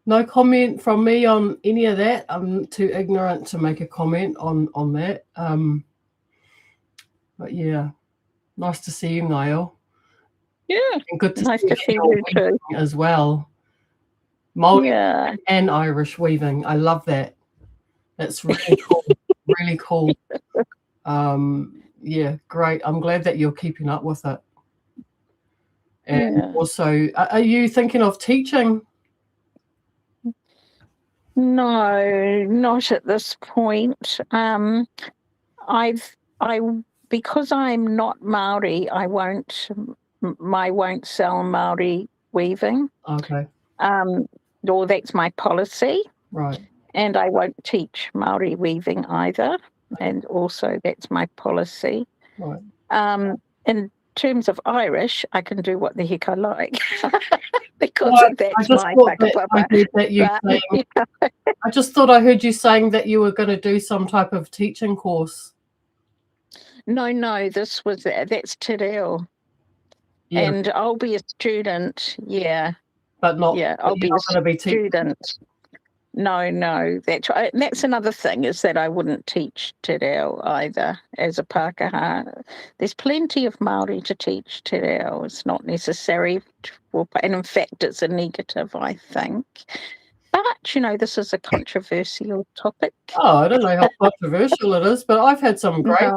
No comment from me on any of that. I'm too ignorant to make a comment on that. But yeah, nice to see you, Niall. Yeah, and good to nice see to see you too as well. Māori and Irish weaving. I love that. That's really cool. Really cool. Yeah, great. I'm glad that you're keeping up with it. And also, are you thinking of teaching? No, not at this point. Because I'm not Māori, I won't sell Māori weaving. Okay. Or that's my policy. Right. And I won't teach Māori weaving either. And also that's my policy. Right. In terms of Irish, I can do what the heck I like. Because that's my whakapapa. I just thought I heard you saying that you were going to do some type of teaching course. No, that's te reo. Yeah. And I'll be a student, But not, I'll be a student. No, that's another thing, is that I wouldn't teach te reo either as a Pākehā. There's plenty of Māori to teach te reo. It's not necessary, and in fact it's a negative, I think. But, you know, this is a controversial topic. Oh, I don't know how controversial it is, but I've had some great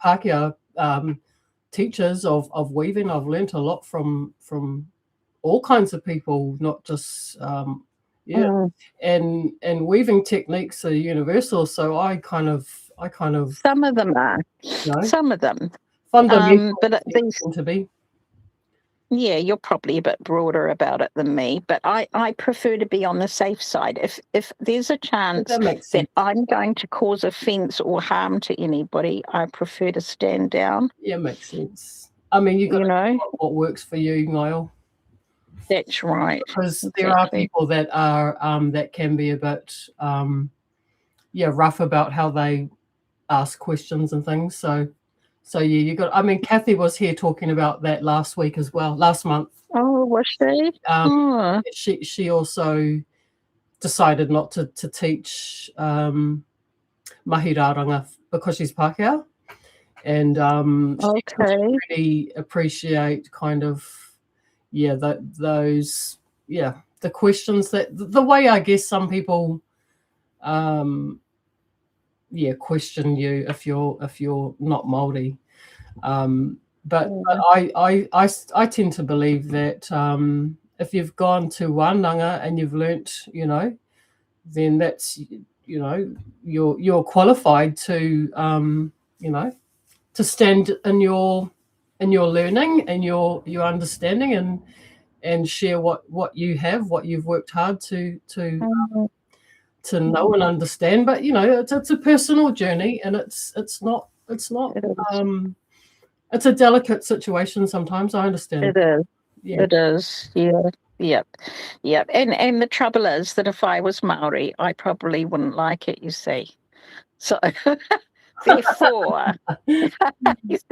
Pākehā teachers of weaving. I've learnt a lot from all kinds of people, not just and weaving techniques are universal. So I kind of some of them are, some of them fundamental, but these to be. Yeah, you're probably a bit broader about it than me, but I prefer to be on the safe side. If there's a chance that I'm going to cause offence or harm to anybody, I prefer to stand down. Yeah, makes sense. I mean, you know what works for you, Niall. That's right. Because there are people that are that can be a bit rough about how they ask questions and things. So So yeah, you got. I mean, Kathy was here talking about that last week as well. Last month. Oh, was she? She also decided not to teach mahiraranga because she's Pākehā, and she really appreciate kind of those the questions that the way I guess some people question you if you're not Māori. But I tend to believe that if you've gone to wānanga and you've learnt, then that's you're qualified to to stand in your learning and your understanding and share what you have, what you've worked hard to know and understand. But it's a personal journey, and it's a delicate situation sometimes. I understand. It is. Yeah. It is. Yeah. Yep. And the trouble is that if I was Māori, I probably wouldn't like it, you see. So therefore, you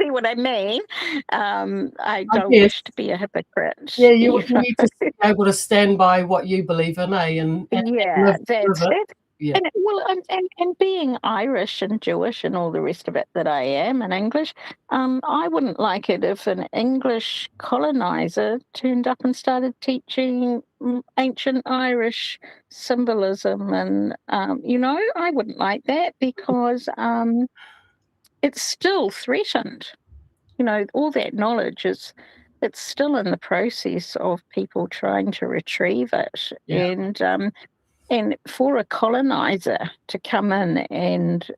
see what I mean? I don't wish to be a hypocrite. Yeah, you need to be able to stand by what you believe in, and that's it. Yeah. And being Irish and Jewish and all the rest of it that I am, and English, I wouldn't like it if an English colonizer turned up and started teaching ancient Irish symbolism, and I wouldn't like that because it's still threatened. All that knowledge it's still in the process of people trying to retrieve it, and for a colonizer to come in and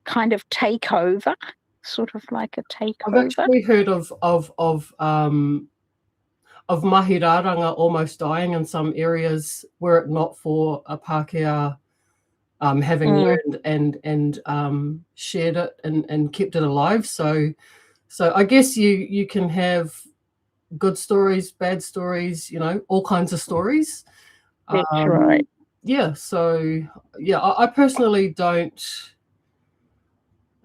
kind of take over, sort of like a takeover. I've actually heard of mahiraranga almost dying in some areas were it not for a Pākehā having learned and shared it and kept it alive. So I guess you can have good stories, bad stories, all kinds of stories. That's right. Yeah. So I personally don't.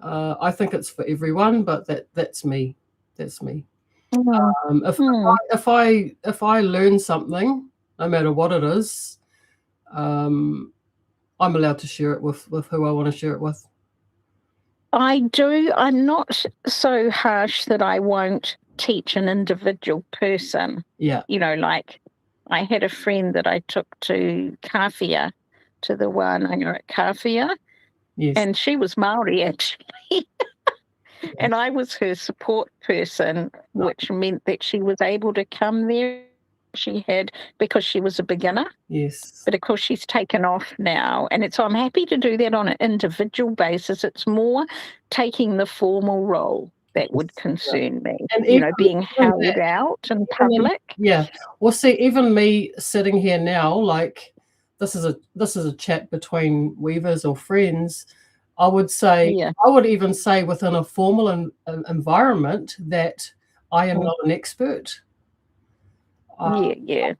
I think it's for everyone, but that's me. That's me. If I learn something, no matter what it is, I'm allowed to share it with who I want to share it with. I do. I'm not so harsh that I won't teach an individual person. Yeah. Like I had a friend that I took to Kaiwhatu, to the wānanga at Kaiwhatu, and she was Māori actually. And I was her support person, which meant that she was able to come there. She had, because she was a beginner. Yes. But of course she's taken off now. And so I'm happy to do that on an individual basis. It's more taking the formal role that would concern me. And being held out in public. Yeah. Well, see, even me sitting here now, like this is a chat between weavers or friends. I would say, I would even say within a formal environment that I am not an expert. I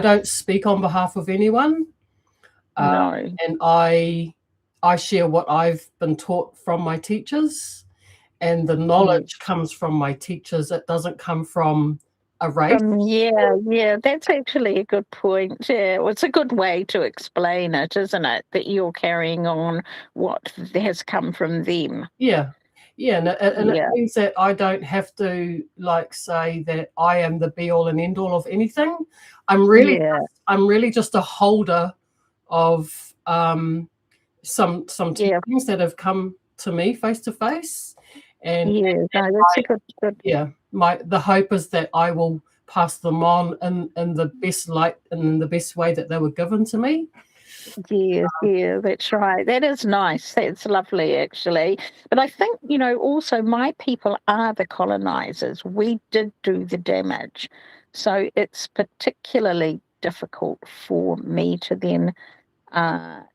don't speak on behalf of anyone. No. And I share what I've been taught from my teachers, and the knowledge comes from my teachers. It doesn't come from a race. That's actually a good point. Yeah, well, it's a good way to explain it, isn't it? That you're carrying on what has come from them. Yeah. And it means that I don't have to say that I am the be all and end all of anything. I'm really just a holder of some things that have come to me face to face. And that's a good. Yeah, the hope is that I will pass them on in the best light and in the best way that they were given to me. Yeah, that's right. That is nice. That's lovely, actually. But I think, also my people are the colonizers. We did do the damage. So it's particularly difficult for me to then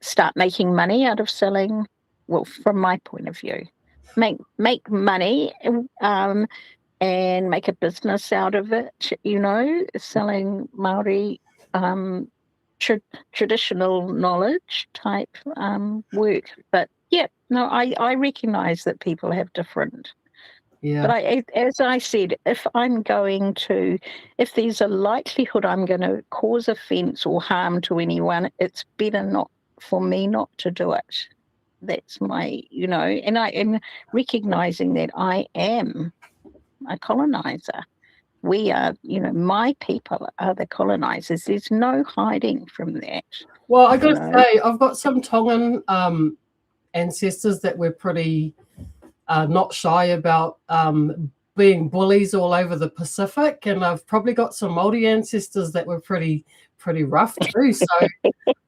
start making money out of selling, well, from my point of view. Make money and make a business out of it, selling Māori traditional knowledge type work. But no, I recognise that people have different. Yeah. But as I said, if there's a likelihood I'm going to cause offence or harm to anyone, it's better not for me not to do it. That's my, and I am recognising that I am a coloniser. We are, my people are the colonisers. There's no hiding from that. Well, I got to say, I've got some Tongan ancestors that were pretty not shy about being bullies all over the Pacific, and I've probably got some Māori ancestors that were pretty rough too. So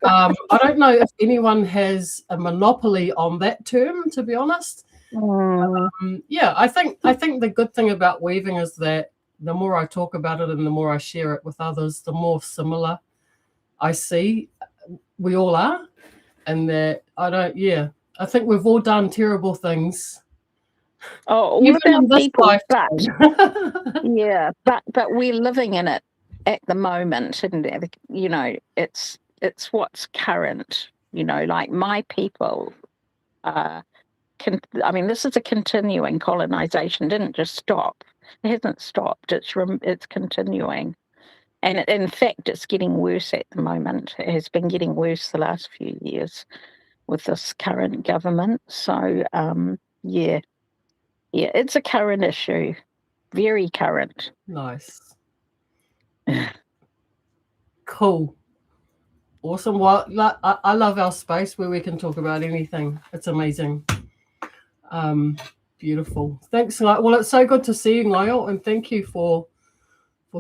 I don't know if anyone has a monopoly on that term, to be honest. Yeah, I think the good thing about weaving is that the more I talk about it and the more I share it with others, the more similar I see we all are, and that I think we've all done terrible things. Oh, all about people, but we're living in it at the moment, and it's what's current. Like my people, this is a continuing colonization. Didn't just stop. It hasn't stopped. It's continuing, and in fact, it's getting worse at the moment. It has been getting worse the last few years with this current government. So, yeah, it's a current issue, very current. Nice. Cool. Awesome. Well, I love our space where we can talk about anything. It's amazing. Beautiful. Thanks, Ngaio. Well, it's so good to see you, Ngaio, and thank you for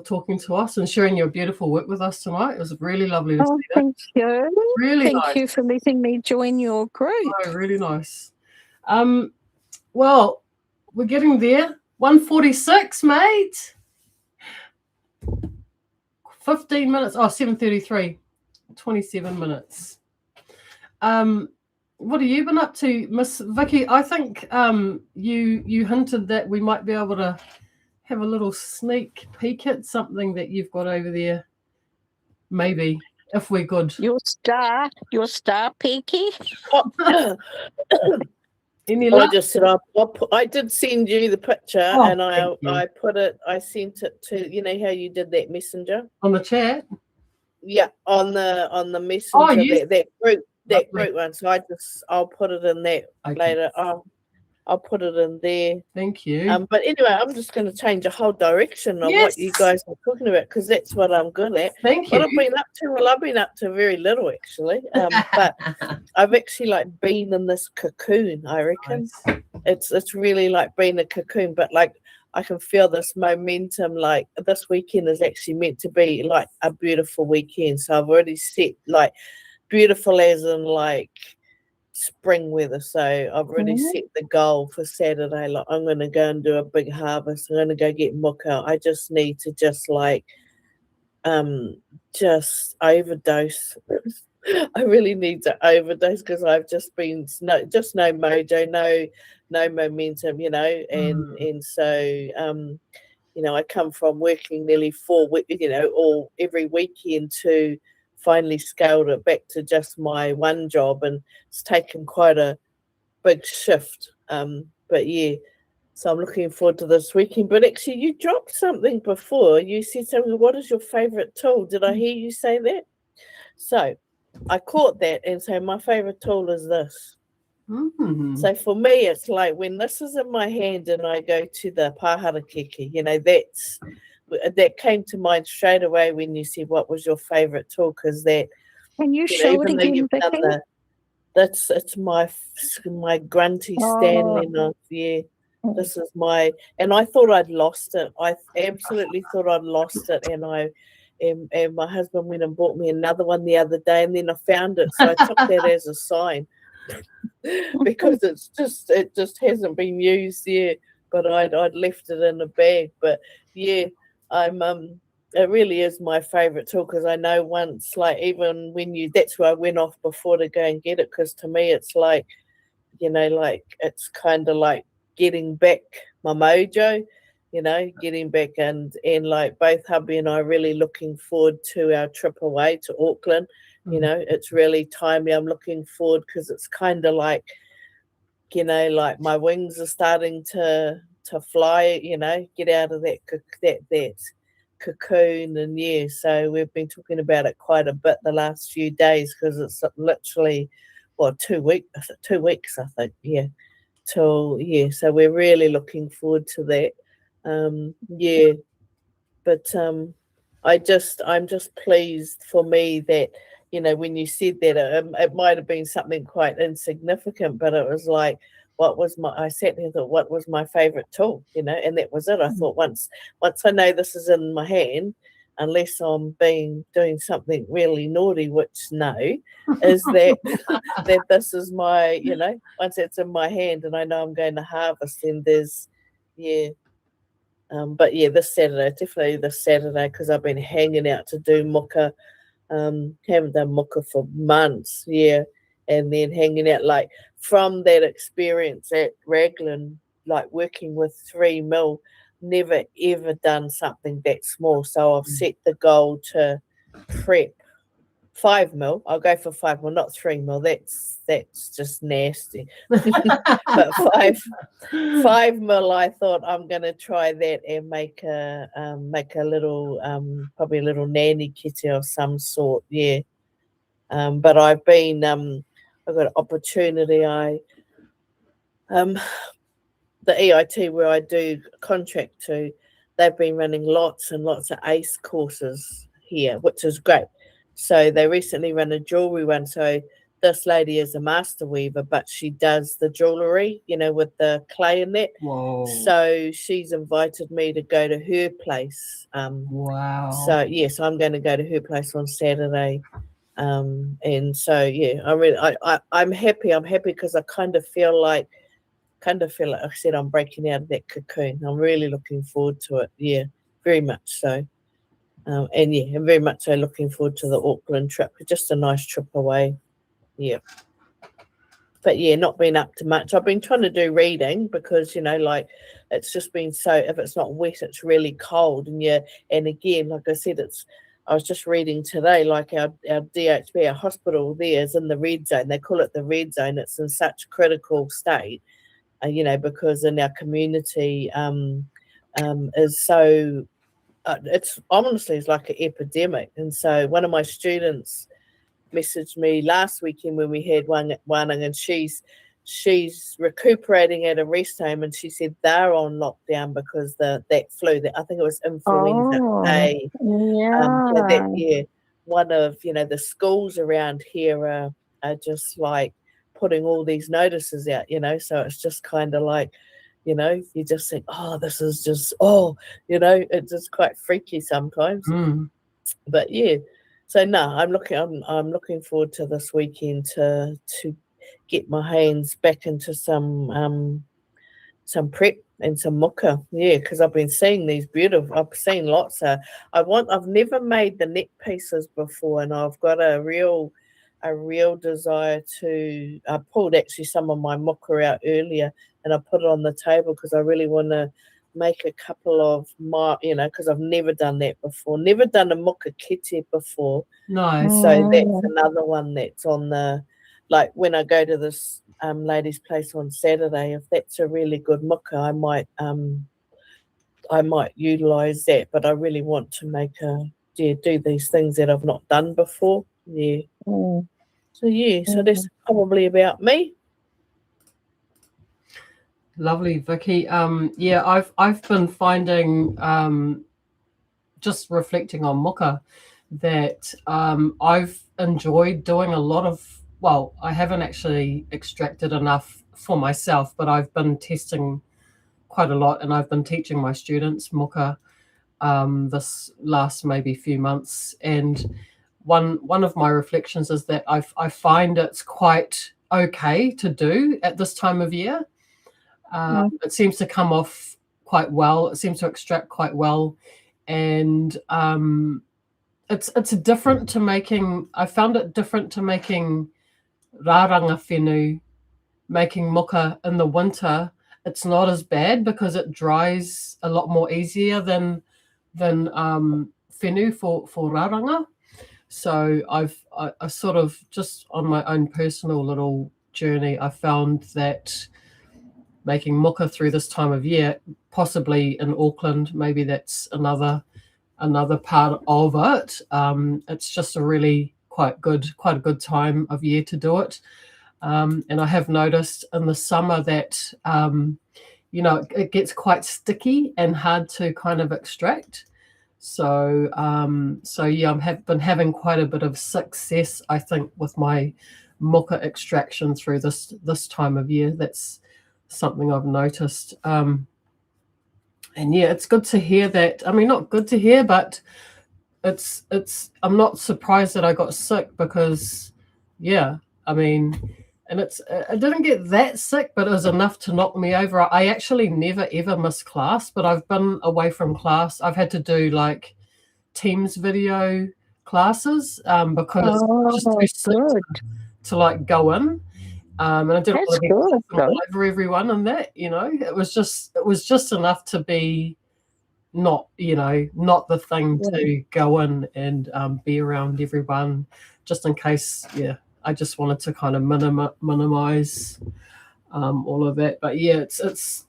talking to us and sharing your beautiful work with us tonight. It was really lovely to see that. Thank you. Really nice. Thank you for letting me join your group. Oh, really nice. Well, we're getting there. 1:46, mate. 15 minutes. Oh, 7:33. 27 minutes. What have you been up to, Miss Vicky? I think you hinted that we might be able to have a little sneak peek at something that you've got over there. Maybe, if we're good. Your star, Pākehā. Any luck? I just said I did send you the picture, and I sent it to, how you did that messenger on the chat. Yeah, on the messenger, yes. that group one. So I'll put it in that later. I'll put it in there. Thank you. But anyway, I'm just going to change the whole direction of what you guys are talking about, because that's what I'm good at. Thank you. What I've been up to, I've been up to very little actually. But I've actually been in this cocoon. I reckon it's really like being a cocoon, but I can feel this momentum. Like this weekend is actually meant to be like a beautiful weekend. So I've already set beautiful as in spring weather. So I've already set the goal for Saturday. I'm going to go and do a big harvest. I'm going to go get muka. I just need to just overdose. I really need to overdose because I've just been no mojo, no momentum, and so I come from working nearly 4 weeks, every weekend to finally scaled it back to just my one job, and it's taken quite a big shift. But yeah, so I'm looking forward to this weekend. But actually, you dropped something before. You said something. What is your favorite tool? Did I hear you say that? So I caught that, and so my favorite tool is this. Mm-hmm. So for me, it's like when this is in my hand and I go to the harakeke, that came to mind straight away when you said what was your favorite tool, because that. Can you show it again, Vicky? It's my grunty Stanley knife. Yeah, this is and I thought I'd lost it. I absolutely thought I'd lost it, and my husband went and bought me another one the other day, and then I found it, so I took that as a sign. Because it just hasn't been used yet, but I'd left it in a bag. But yeah, it really is my favorite tool, because I know once, even when that's where I went off before to go and get it, because to me it's it's kind of like getting back my mojo, getting back, and both hubby and I are really looking forward to our trip away to Auckland. It's really timely. I'm looking forward because it's kind of like you know, like my wings are starting to fly, you know, get out of that cocoon. And yeah, so we've been talking about it quite a bit the last few days, because it's literally 2 weeks, I think, yeah, till, yeah, so we're really looking forward to that. Yeah, but I'm just pleased for me that, you know, when you said that, it might have been something quite insignificant, but it was like, I sat there and thought, what was my favorite tool, you know, and that was it. I thought, once I know this is in my hand, unless I'm doing something really naughty, which no, is that that this is my, you know, once it's in my hand and I know I'm going to harvest, then there's, yeah. But yeah, definitely this Saturday, because I've been hanging out to do muka. Haven't done muka for months, yeah. And then hanging out, like, from that experience at Raglan, like working with 3 mil, never ever done something that small. So I've set the goal to prep 5 mil. I'll go for 5 mil, not 3 mil. That's just nasty. But 5 mil, I thought I'm going to try that and make a little, probably a little nanny kete of some sort, yeah. But I've got an opportunity. The EIT where I do contract to, they've been running lots and lots of ACE courses here, which is great. So they recently ran a jewelry one. So this lady is a master weaver, but she does the jewelry, you know, with the clay in it. Whoa. So she's invited me to go to her place. Wow. So yes, I'm going to go to her place on Saturday. And so yeah, I'm happy. I'm happy because I kind of feel like I said, I'm breaking out of that cocoon. I'm really looking forward to it. Yeah, very much so. And yeah, I'm very much so looking forward to the Auckland trip. Just a nice trip away. Yeah. But yeah, not been up to much. I've been trying to do reading because, you know, like, it's just been so, if it's not wet, it's really cold. And yeah, and again, like I said, I was just reading today, like our DHB, our hospital there is in the red zone. They call it the red zone. It's in such critical state, you know, because in our community is so, it's honestly, it's like an epidemic. And so one of my students messaged me last weekend when we had one, and she's recuperating at a rest home, and she said they're on lockdown because that flu, that I think it was influenza A. Yeah. One of, you know, the schools around here are just like putting all these notices out, you know, so it's just kind of like, you know, you just think, oh, this is just, you know, it's just quite freaky sometimes. But yeah, so no, I'm looking forward to this weekend to get my hands back into some prep and some muka, yeah, because I've been seeing these beautiful. I've seen lots of. I've never made the neck pieces before, and I've got a real desire to. I pulled actually some of my muka out earlier, and I put it on the table because I really want to make a couple of you know, because I've never done that before. Never done a muka kete before. Nice. So that's another one that's on the, like, when I go to this lady's place on Saturday, if that's a really good muka, I might utilize that. But I really want to do these things that I've not done before. Yeah. So yeah, so that's probably about me. Lovely, Vicky. Yeah, I've been finding, just reflecting on muka, that I've enjoyed doing a lot of, well, I haven't actually extracted enough for myself, but I've been testing quite a lot, and I've been teaching my students muka this last maybe few months. And one of my reflections is that I find it's quite okay to do at this time of year. It seems to come off quite well. It seems to extract quite well, and it's different to making. I found it different to making rāranga whenū, making muka in the winter. It's not as bad because it dries a lot more easier than whenū for rāranga. So I sort of, just on my own personal little journey, I found that making muka through this time of year, possibly in Auckland, maybe that's another part of it. It's just a really quite a good time of year to do it. And I have noticed in the summer that it gets quite sticky and hard to kind of extract. So yeah, I've been having quite a bit of success, I think, with my muka extraction through this time of year. That's something I've noticed. And yeah, it's good to hear that. I mean, not good to hear, but it's I'm not surprised that I got sick, because yeah, I mean, and I didn't get that sick, but it was enough to knock me over. I actually never ever miss class, but I've been away from class. I've had to do like Teams video classes because I was just too sick to like go in. And I didn't want to be all over everyone, and that, it was just enough to be not the thing to go in and be around everyone, just in case. Yeah, I just wanted to kind of minimize all of that. But yeah, it's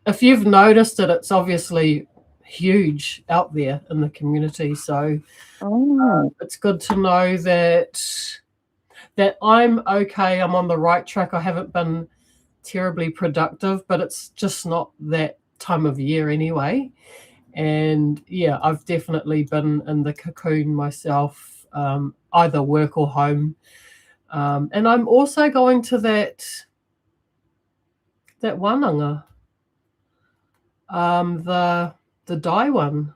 if you've noticed it, it's obviously huge out there in the community. So it's good to know that I'm okay. I'm on the right track. I haven't been terribly productive, but it's just not that time of year anyway. And yeah, I've definitely been in the cocoon myself, either work or home. And I'm also going to that wānanga, the dye one.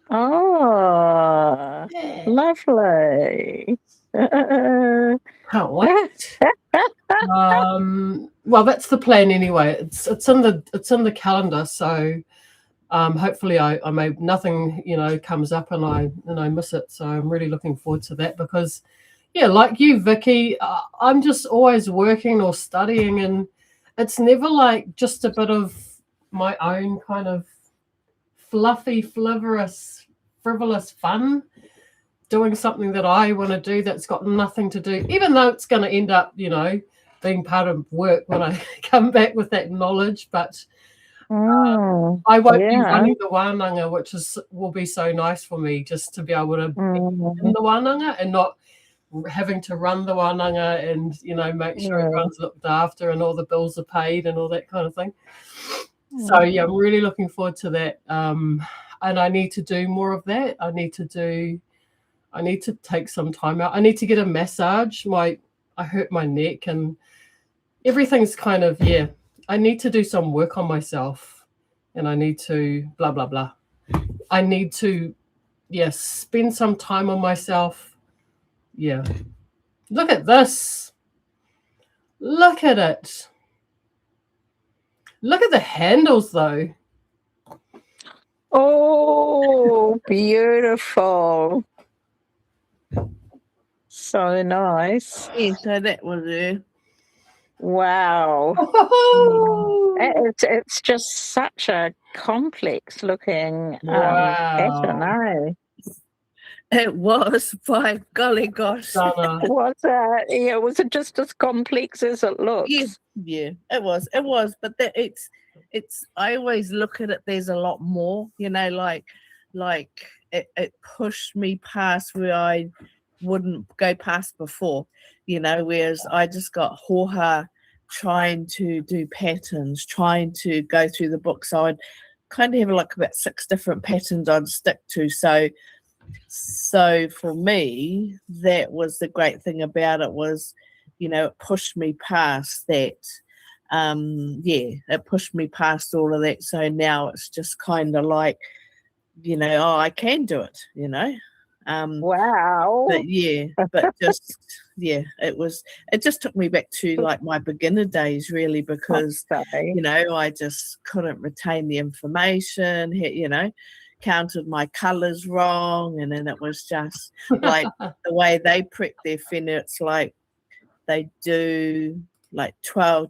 Oh, Yeah. lovely. Can't wait. Well, that's the plan anyway. It's in the calendar, so hopefully I may nothing comes up and I miss it. So I'm really looking forward to that, because yeah, like you, Vicky, I'm just always working or studying, and it's never like just a bit of my own kind of fluffy, frivolous fun, doing something that I want to do that's got nothing to do, even though it's going to end up, being part of work when I come back with that knowledge. But I won't be running the wānanga, which will be so nice for me, just to be able to be in the wānanga and not having to run the wānanga and, make sure everyone's looked after and all the bills are paid and all that kind of thing. So yeah, I'm really looking forward to that. And I need to do more of that. I need to take some time out. I need to get a massage. I hurt my neck and everything's kind of, I need to do some work on myself, and I need to blah, blah, blah. I need to, spend some time on myself. Yeah. Look at this. Look at it. Look at the handles though. Oh, beautiful. So nice. Yeah, so that was it. Wow. It's just such a complex looking pattern, eh? It was, by golly gosh. Was it just as complex as it looks? Yeah, it was. But it's I always look at it, there's a lot more, like it pushed me past where I wouldn't go past before, whereas I just got hoha trying to do patterns, trying to go through the book. So I'd kind of have like about 6 different patterns I'd stick to. So for me, that was the great thing about it, was, it pushed me past that. It pushed me past all of that. So now it's just kind of like, I can do it, Wow. But just, it just took me back to like my beginner days, really, because, I just couldn't retain the information, counted my colours wrong, and then it was just like the way they prick their whenua, it's like they do like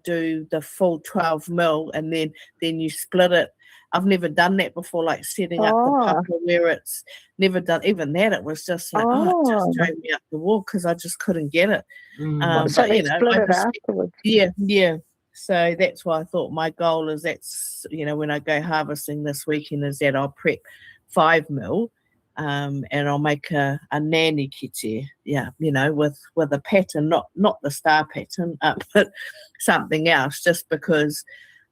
do the full 12 mil, and then you split it I've never done that before, like setting up the papa where it's never done. Even that, it was just like, it just drove me up the wall because I just couldn't get it. So they split it afterwards. Yeah. So that's why I thought my goal is when I go harvesting this weekend is that I'll prep 5 mil. And I'll make a nanny kete, with a pattern, not the star pattern, but something else, just because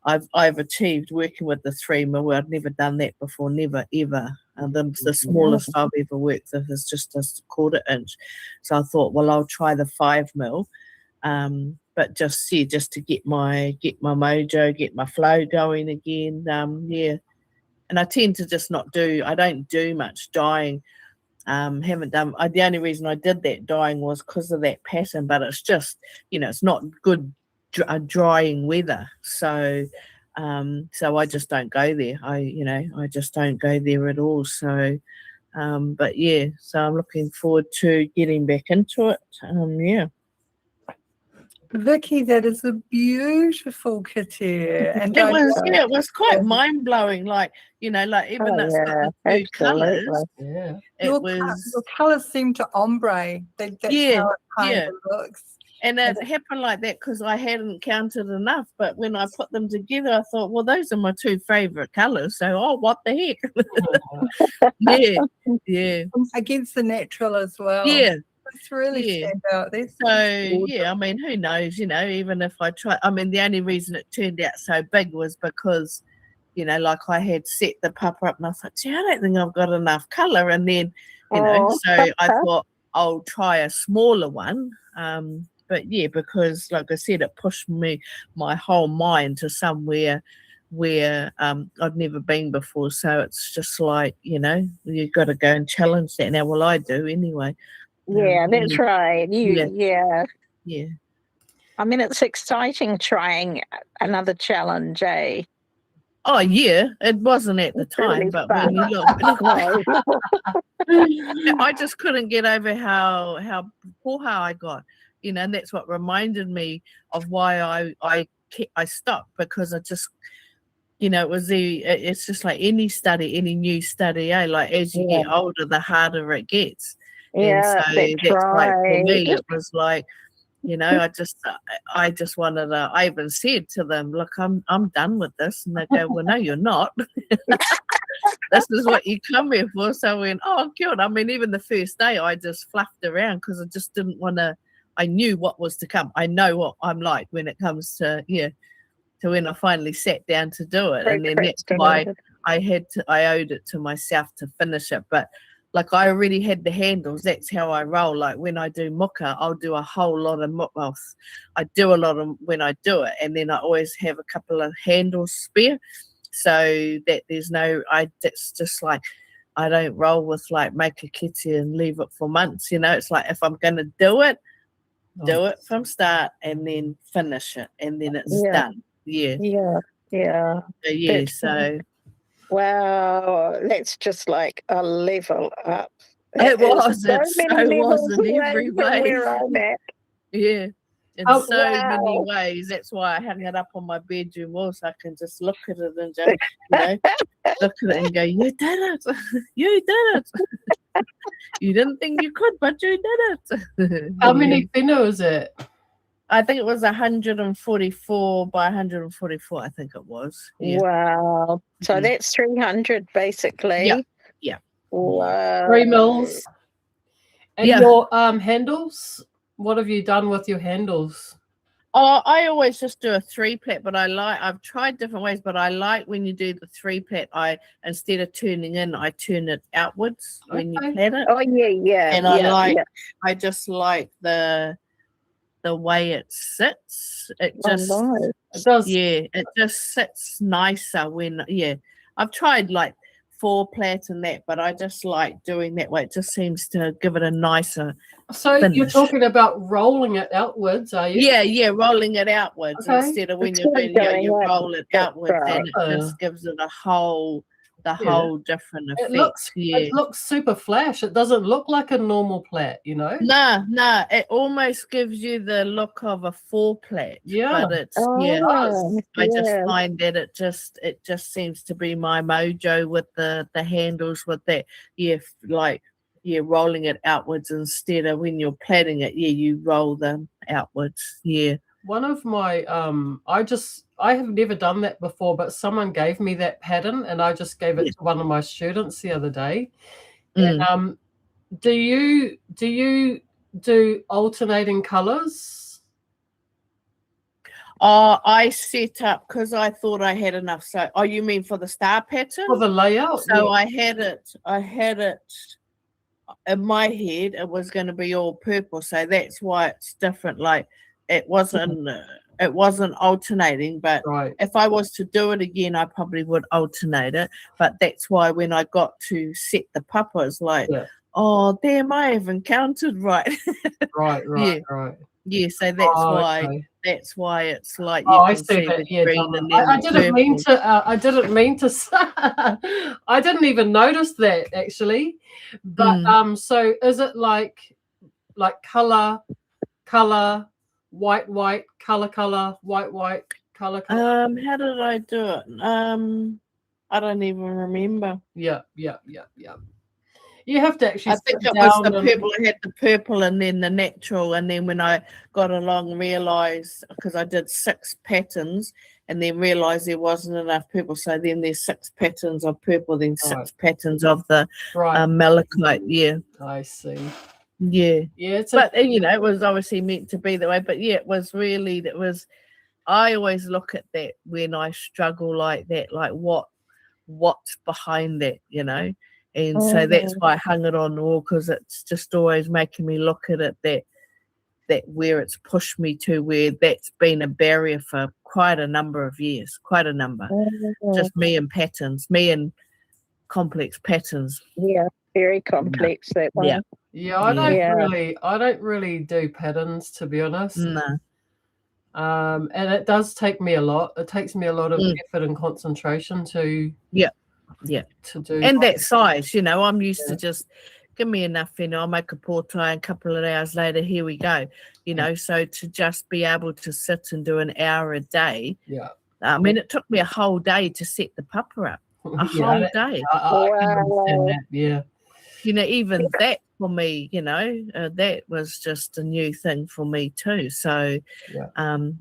I've achieved working with the 3 mil. I've never done that before, never ever. The smallest I've ever worked with is just a 1/4 inch. So I thought, well, I'll try the 5 mil, but just to get my mojo, get my flow going again. And I tend to just I don't do much dyeing. Haven't done. The only reason I did that dyeing was because of that pattern, but it's just, it's not good drying weather. So I just don't go there. I just don't go there at all. So, but yeah, so I'm looking forward to getting back into it. Vicky, that is a beautiful kete. And it was quite mind blowing. Like, even that's got the 2 colours. Yeah. Your colours seem to ombre. That's how it kind of looks. And it happened like that because I hadn't counted enough. But when I put them together, I thought, well, those are my 2 favourite colours. So, what the heck? Yeah. Against the natural as well. Yeah. It's really stand out. I mean, who knows, even if I try, the only reason it turned out so big was because, like I had set the papa up and I thought, I don't think I've got enough colour. And then, so I thought I'll try a smaller one. But because like I said, it pushed my whole mind to somewhere where I'd never been before. So it's just like, you've got to go and challenge that. Now, well, I do anyway. Yeah, that's right. Yeah. I mean, it's exciting trying another challenge, eh? Oh, yeah. It wasn't at the time, but when you look, I just couldn't get over how poor I got, and that's what reminded me of why I stopped, because I just, it's just like any new study, like as you get older, the harder it gets. Yeah, and so that's like for me, it was like, I just wanted to. I even said to them, "Look, I'm done with this," and they go, "Well, no, you're not. This is what you come here for." So I went, "Oh, good." I mean, even the first day, I just fluffed around because I just didn't want to. I knew what was to come. I know what I'm like when it comes to to when I finally sat down to do it, and then that's why I owed it to myself to finish it, but. Like I already had the handles. That's how I roll. Like when I do muka, I'll do a whole lot of muka. I do a lot of when I do it, and then I always have a couple of handles spare, so that there's no. That's just like I don't roll with like make a kete and leave it for months. It's like if I'm gonna do it from start and then finish it, and then it's done. Yeah. So. Wow, that's just like a level up. It was. So It was in every way. Where I'm at. Yeah, in many ways. That's why I hung it up on my bedroom wall so I can just look at it and just, look at it and go, "You did it! You did it! You didn't think you could, but you did it." How many whenu is it? I think it was 144 by 144, I think it was. Yeah. Wow. So that's 300 basically. Yeah. Wow. 3 mils. And your handles? What have you done with your handles? Oh, I always just do a 3-plait, but I've tried different ways, but I like when you do the 3-plait, instead of turning in, I turn it outwards when you plait it. Oh, yeah. And I just like the way it sits. It just it just sits nicer when I've tried like 4-plait and that, but I just like doing that way. It just seems to give it a nicer finish. You're talking about rolling it outwards, are you? Yeah, rolling it outwards instead of when you're doing you roll it outwards, and it just gives it a whole the whole different effect. It looks super flash. It doesn't look like a normal plait, you know. No, it almost gives you the look of a 4-plait. Yeah, but it's I just find that it just seems to be my mojo with the handles with that. Rolling it outwards instead of when you're plaiting it. You roll them outwards. One of my I have never done that before, but someone gave me that pattern and I just gave it to one of my students the other day. And, do you do alternating colors? I set up because I thought I had enough. So, you mean for the star pattern? For the layout? So I had it in my head. It was going to be all purple, so that's why it's different. Like it wasn't alternating, but if I was to do it again, I probably would alternate it. But that's why when I got to set the papa, it's like, oh, damn, I haven't counted right. Right. Yeah, so that's why it's like I see that. Yeah, I didn't mean to. I didn't mean to. I didn't even notice that actually. But so is it like color, white, color, white, color? How did I do it? I don't even remember. Yeah. You have to actually. I think it was the purple. I had the purple and then the natural, and then when I got along, realised because I did 6 patterns, and then realised there wasn't enough purple. So then there's 6 patterns of purple, then 6 patterns of the malachite. Yeah, I see. Yeah. But it was obviously meant to be that way. But it was really I always look at that when I struggle like that, like what's behind that, And so that's why I hung it on the wall, because it's just always making me look at it that where it's pushed me to, where that's been a barrier for quite a number of years, just me and complex patterns. Yeah, very complex that one. Yeah, I don't really do patterns, to be honest. No. And it does take me a lot. It takes me a lot of effort and concentration to to do. And that size, I'm used to just give me enough, I'll make a portrait, and a couple of hours later, here we go, so to just be able to sit and do an hour a day. I mean, it took me a whole day to set the papa up. A whole day. I can understand that, even that for me, that was just a new thing for me too. So, and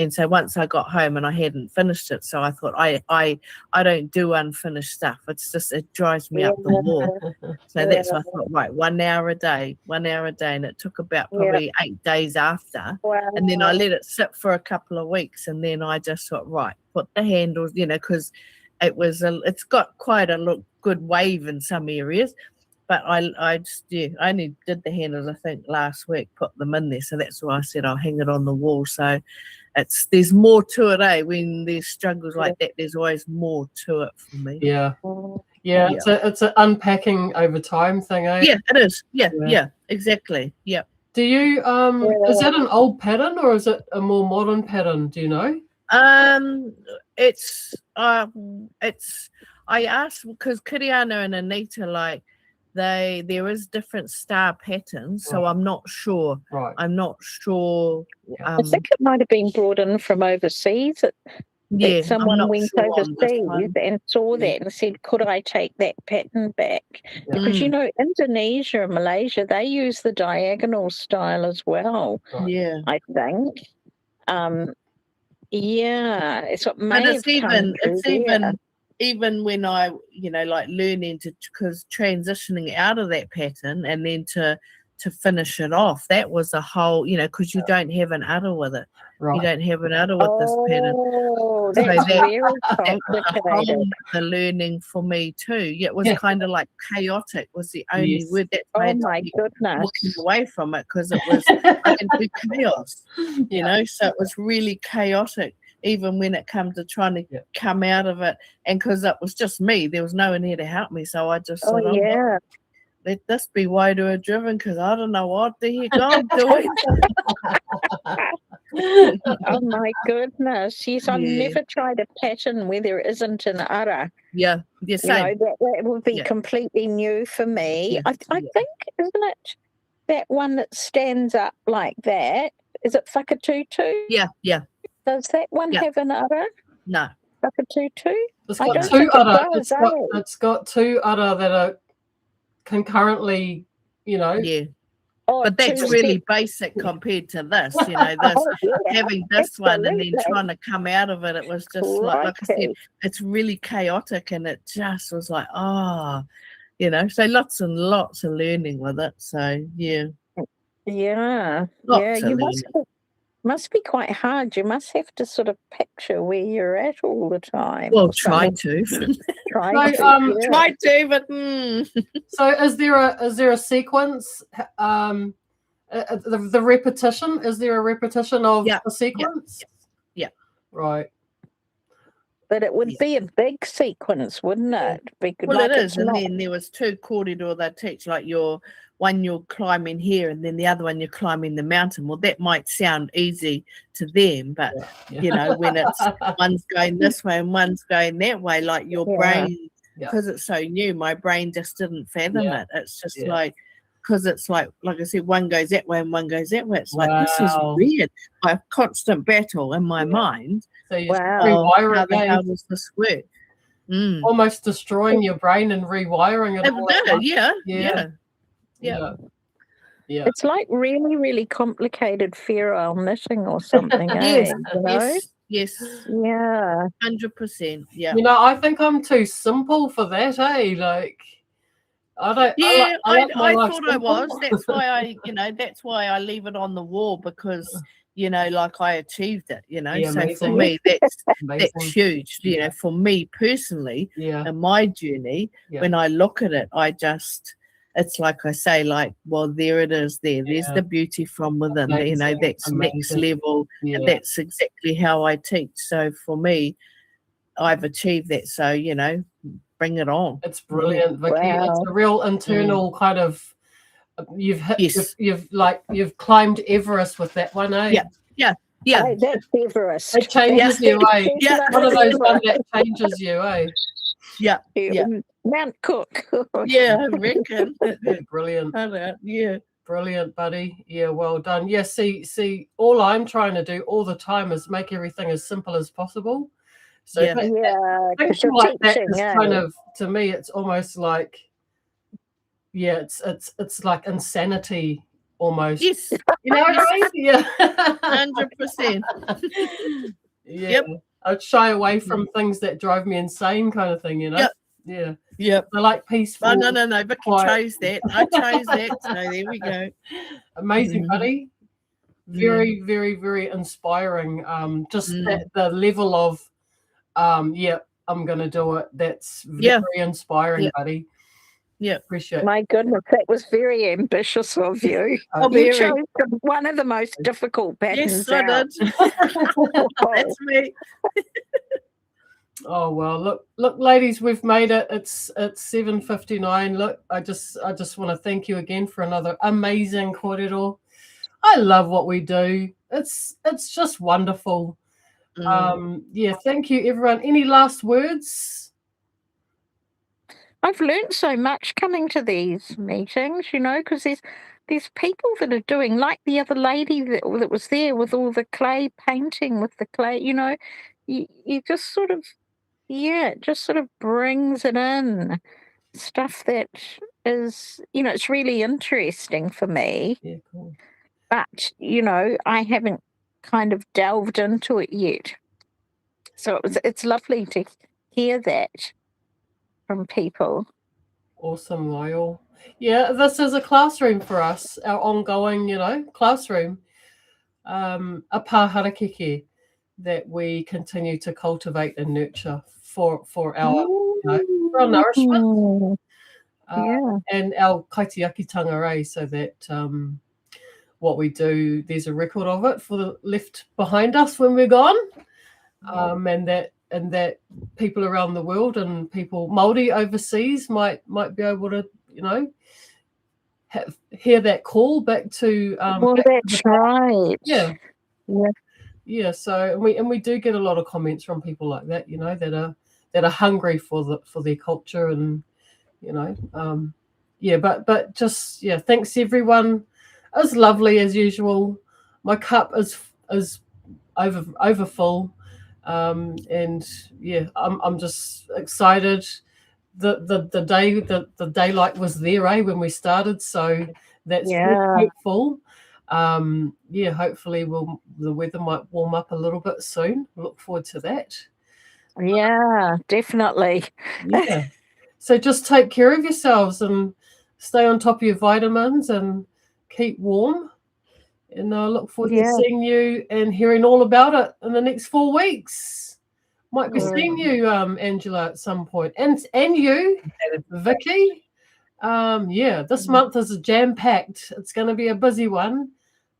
so once I got home and I hadn't finished it, so I thought I don't do unfinished stuff. It's just, it drives me up the wall. So that's why I thought, right, 1 hour a day, and it took about probably 8 days after, and then I let it sit for a couple of weeks, and then I just thought, right, put the handles, because it's got quite a good wave in some areas. But I only did the handles, I think, last week, put them in there. So that's why I said I'll hang it on the wall. So there's more to it, When there's struggles like that, there's always more to it for me. Yeah. It's an unpacking over time thing, Yeah, it is. Yeah, exactly. Yeah. Do you is that an old pattern or is it a more modern pattern? Do you know? It's I asked because Kiriana and Anita, there is different star patterns, so I'm not sure. Right. I'm not sure. I think it might have been brought in from overseas. Someone went overseas and saw that and said, could I take that pattern back? Because, Indonesia and Malaysia, they use the diagonal style as well, I think. It's what even when I, learning because transitioning out of that pattern and then to finish it off, that was a whole, because you don't have an udder with it. Right. You don't have an udder with this pattern. Oh, that's very complicated. The learning for me too. It was kind of like chaotic was the only word that made me walking away from it, because it was into chaos, so it was really chaotic. Even when it comes to trying to come out of it, and because it was just me, there was no one here to help me, so I just thought, let this be whatu driven, because I don't know what the heck I'm doing. Oh my goodness. Yes, I've Yeah. never tried a pattern where there isn't an ara. Yeah, You know, same. that would be Yeah. completely new for me. Yeah, I yeah. think, isn't it that one that stands up like that? Is it whakatutu? Yeah. Does that one Yeah. have an ara? No. Whakatutu? It's I got don't two think it ara. does, It's got two ara that are concurrently, Yeah. Oh, But that's two really steps. basic compared to this, this Oh, yeah, having this one and then absolutely. trying to come out of it. It was just like I said, Crikey. it's really chaotic, and it just was like, so lots and lots of learning with it. So yeah, Yeah. lots of You learning. must be quite hard. You must have to sort of picture where you're at all the time. Well, or try something. to. Try So, to. Yeah. Try to, but So is there a sequence? The repetition, is there a repetition of Yeah, the sequence? yeah. Right. But it would Yeah. be a big sequence, wouldn't it? Because, Well, like, it it's is, and not- then there was two kōrero they teach, like you're climbing here, and then the other one you're climbing the mountain. Well, that might sound easy to them, but Yeah. when it's one's going this way and one's going that way, like your Yeah. brain, Yeah. because it's so new, my brain just didn't fathom Yeah. it. It's just Yeah. like, because it's like I said, one goes that way and one goes that way. It's like, this is Wow. weird. A constant battle in my Yeah. mind. So you Wow. rewire How it, the hell again, does this work? almost destroying your brain and rewiring it all at once. Yeah. Yeah. It's like really, really complicated feral knitting or something, Yes, you know? yes, Yeah. 100%. Yeah. I think I'm too simple for that, Like, I don't. Yeah, I like my I life thought I simple. was. That's why that's why I leave it on the wall, because like I achieved it. Yeah, so for amazing. me, that's Amazing. huge. Yeah. For me personally, Yeah. in my journey, Yeah. when I look at it, it's like I say, like, well, there it is. There's Yeah. the beauty from within. Amazing. That's next Amazing. level, Yeah. and that's exactly how I teach. So for me, I've achieved that. So bring it on. It's brilliant, Vicky. Wow. It's a real internal kind of. You've hit. Yes. You've climbed Everest with that one, Yeah. Oh, that's Everest. It changes you, Yeah. One of those ones that changes you, Yeah. Mount Cook. Yeah, I reckon. Brilliant. Yeah. Brilliant, buddy. Yeah, well done. Yeah, see, all I'm trying to do all the time is make everything as simple as possible. So Yeah. Because you're like that teaching, is kind of, to me, it's almost like, it's like insanity almost. Yes. You know what I mean? Yeah. 100%. Yeah. Yep. I'd shy away from things that drive me insane, kind of thing, Yep. Yeah. Yep. I like peaceful. Oh, no. Vicky quiet. chose that. I chose that. So there we go. Amazing, buddy. Very, very, very inspiring. Just the level of, I'm going to do it. That's very inspiring, buddy. Yeah. Appreciate it. My goodness, that was very ambitious of you. Oh, You very. chose one of the most difficult patterns. Yes, I out. did. That's me. Oh well, look, ladies, we've made it. It's 7:59. Look, I just want to thank you again for another amazing kōrero. I love what we do. It's just wonderful. Thank you, everyone. Any last words? I've learned so much coming to these meetings, because there's people that are doing, like the other lady that was there with all the clay painting with the clay, you just sort of, it just sort of brings it in, stuff that is, it's really interesting for me. Yeah, cool. But, I haven't kind of delved into it yet. So it's lovely to hear that from people. Awesome, Loyal. Yeah, this is a classroom for us, our ongoing, classroom. A harakeke that we continue to cultivate and nurture for our for our nourishment. And our kaitiakitanga, so that what we do, there's a record of it for the left behind us when we're gone. And that people around the world and people Māori overseas might be able to, hear that call back to. Well, that's right. Yeah. Yeah, so we do get a lot of comments from people like that, you know, that are hungry for their culture, and you know, but just thanks everyone. It was lovely as usual. My cup is over full, and I'm just excited. The daylight was there, when we started, so that's really hopeful. Hopefully the weather might warm up a little bit soon. Look forward to that. Yeah, definitely. Yeah. So just take care of yourselves and stay on top of your vitamins and keep warm. And I look forward to seeing you and hearing all about it in the next 4 weeks. Might be seeing you, Angela, at some point. And you, Vicky. This month is jam-packed. It's going to be a busy one.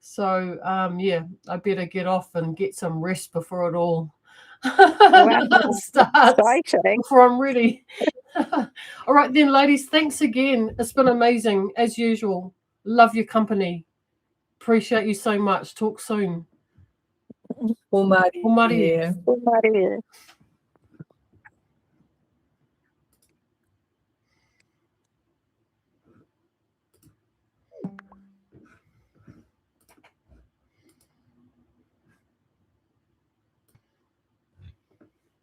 So, I better get off and get some rest before it all starts. Before I'm ready. All right then, ladies. Thanks again. It's been amazing, as usual. Love your company. Appreciate you so much. Talk soon. All Māori. All Māori.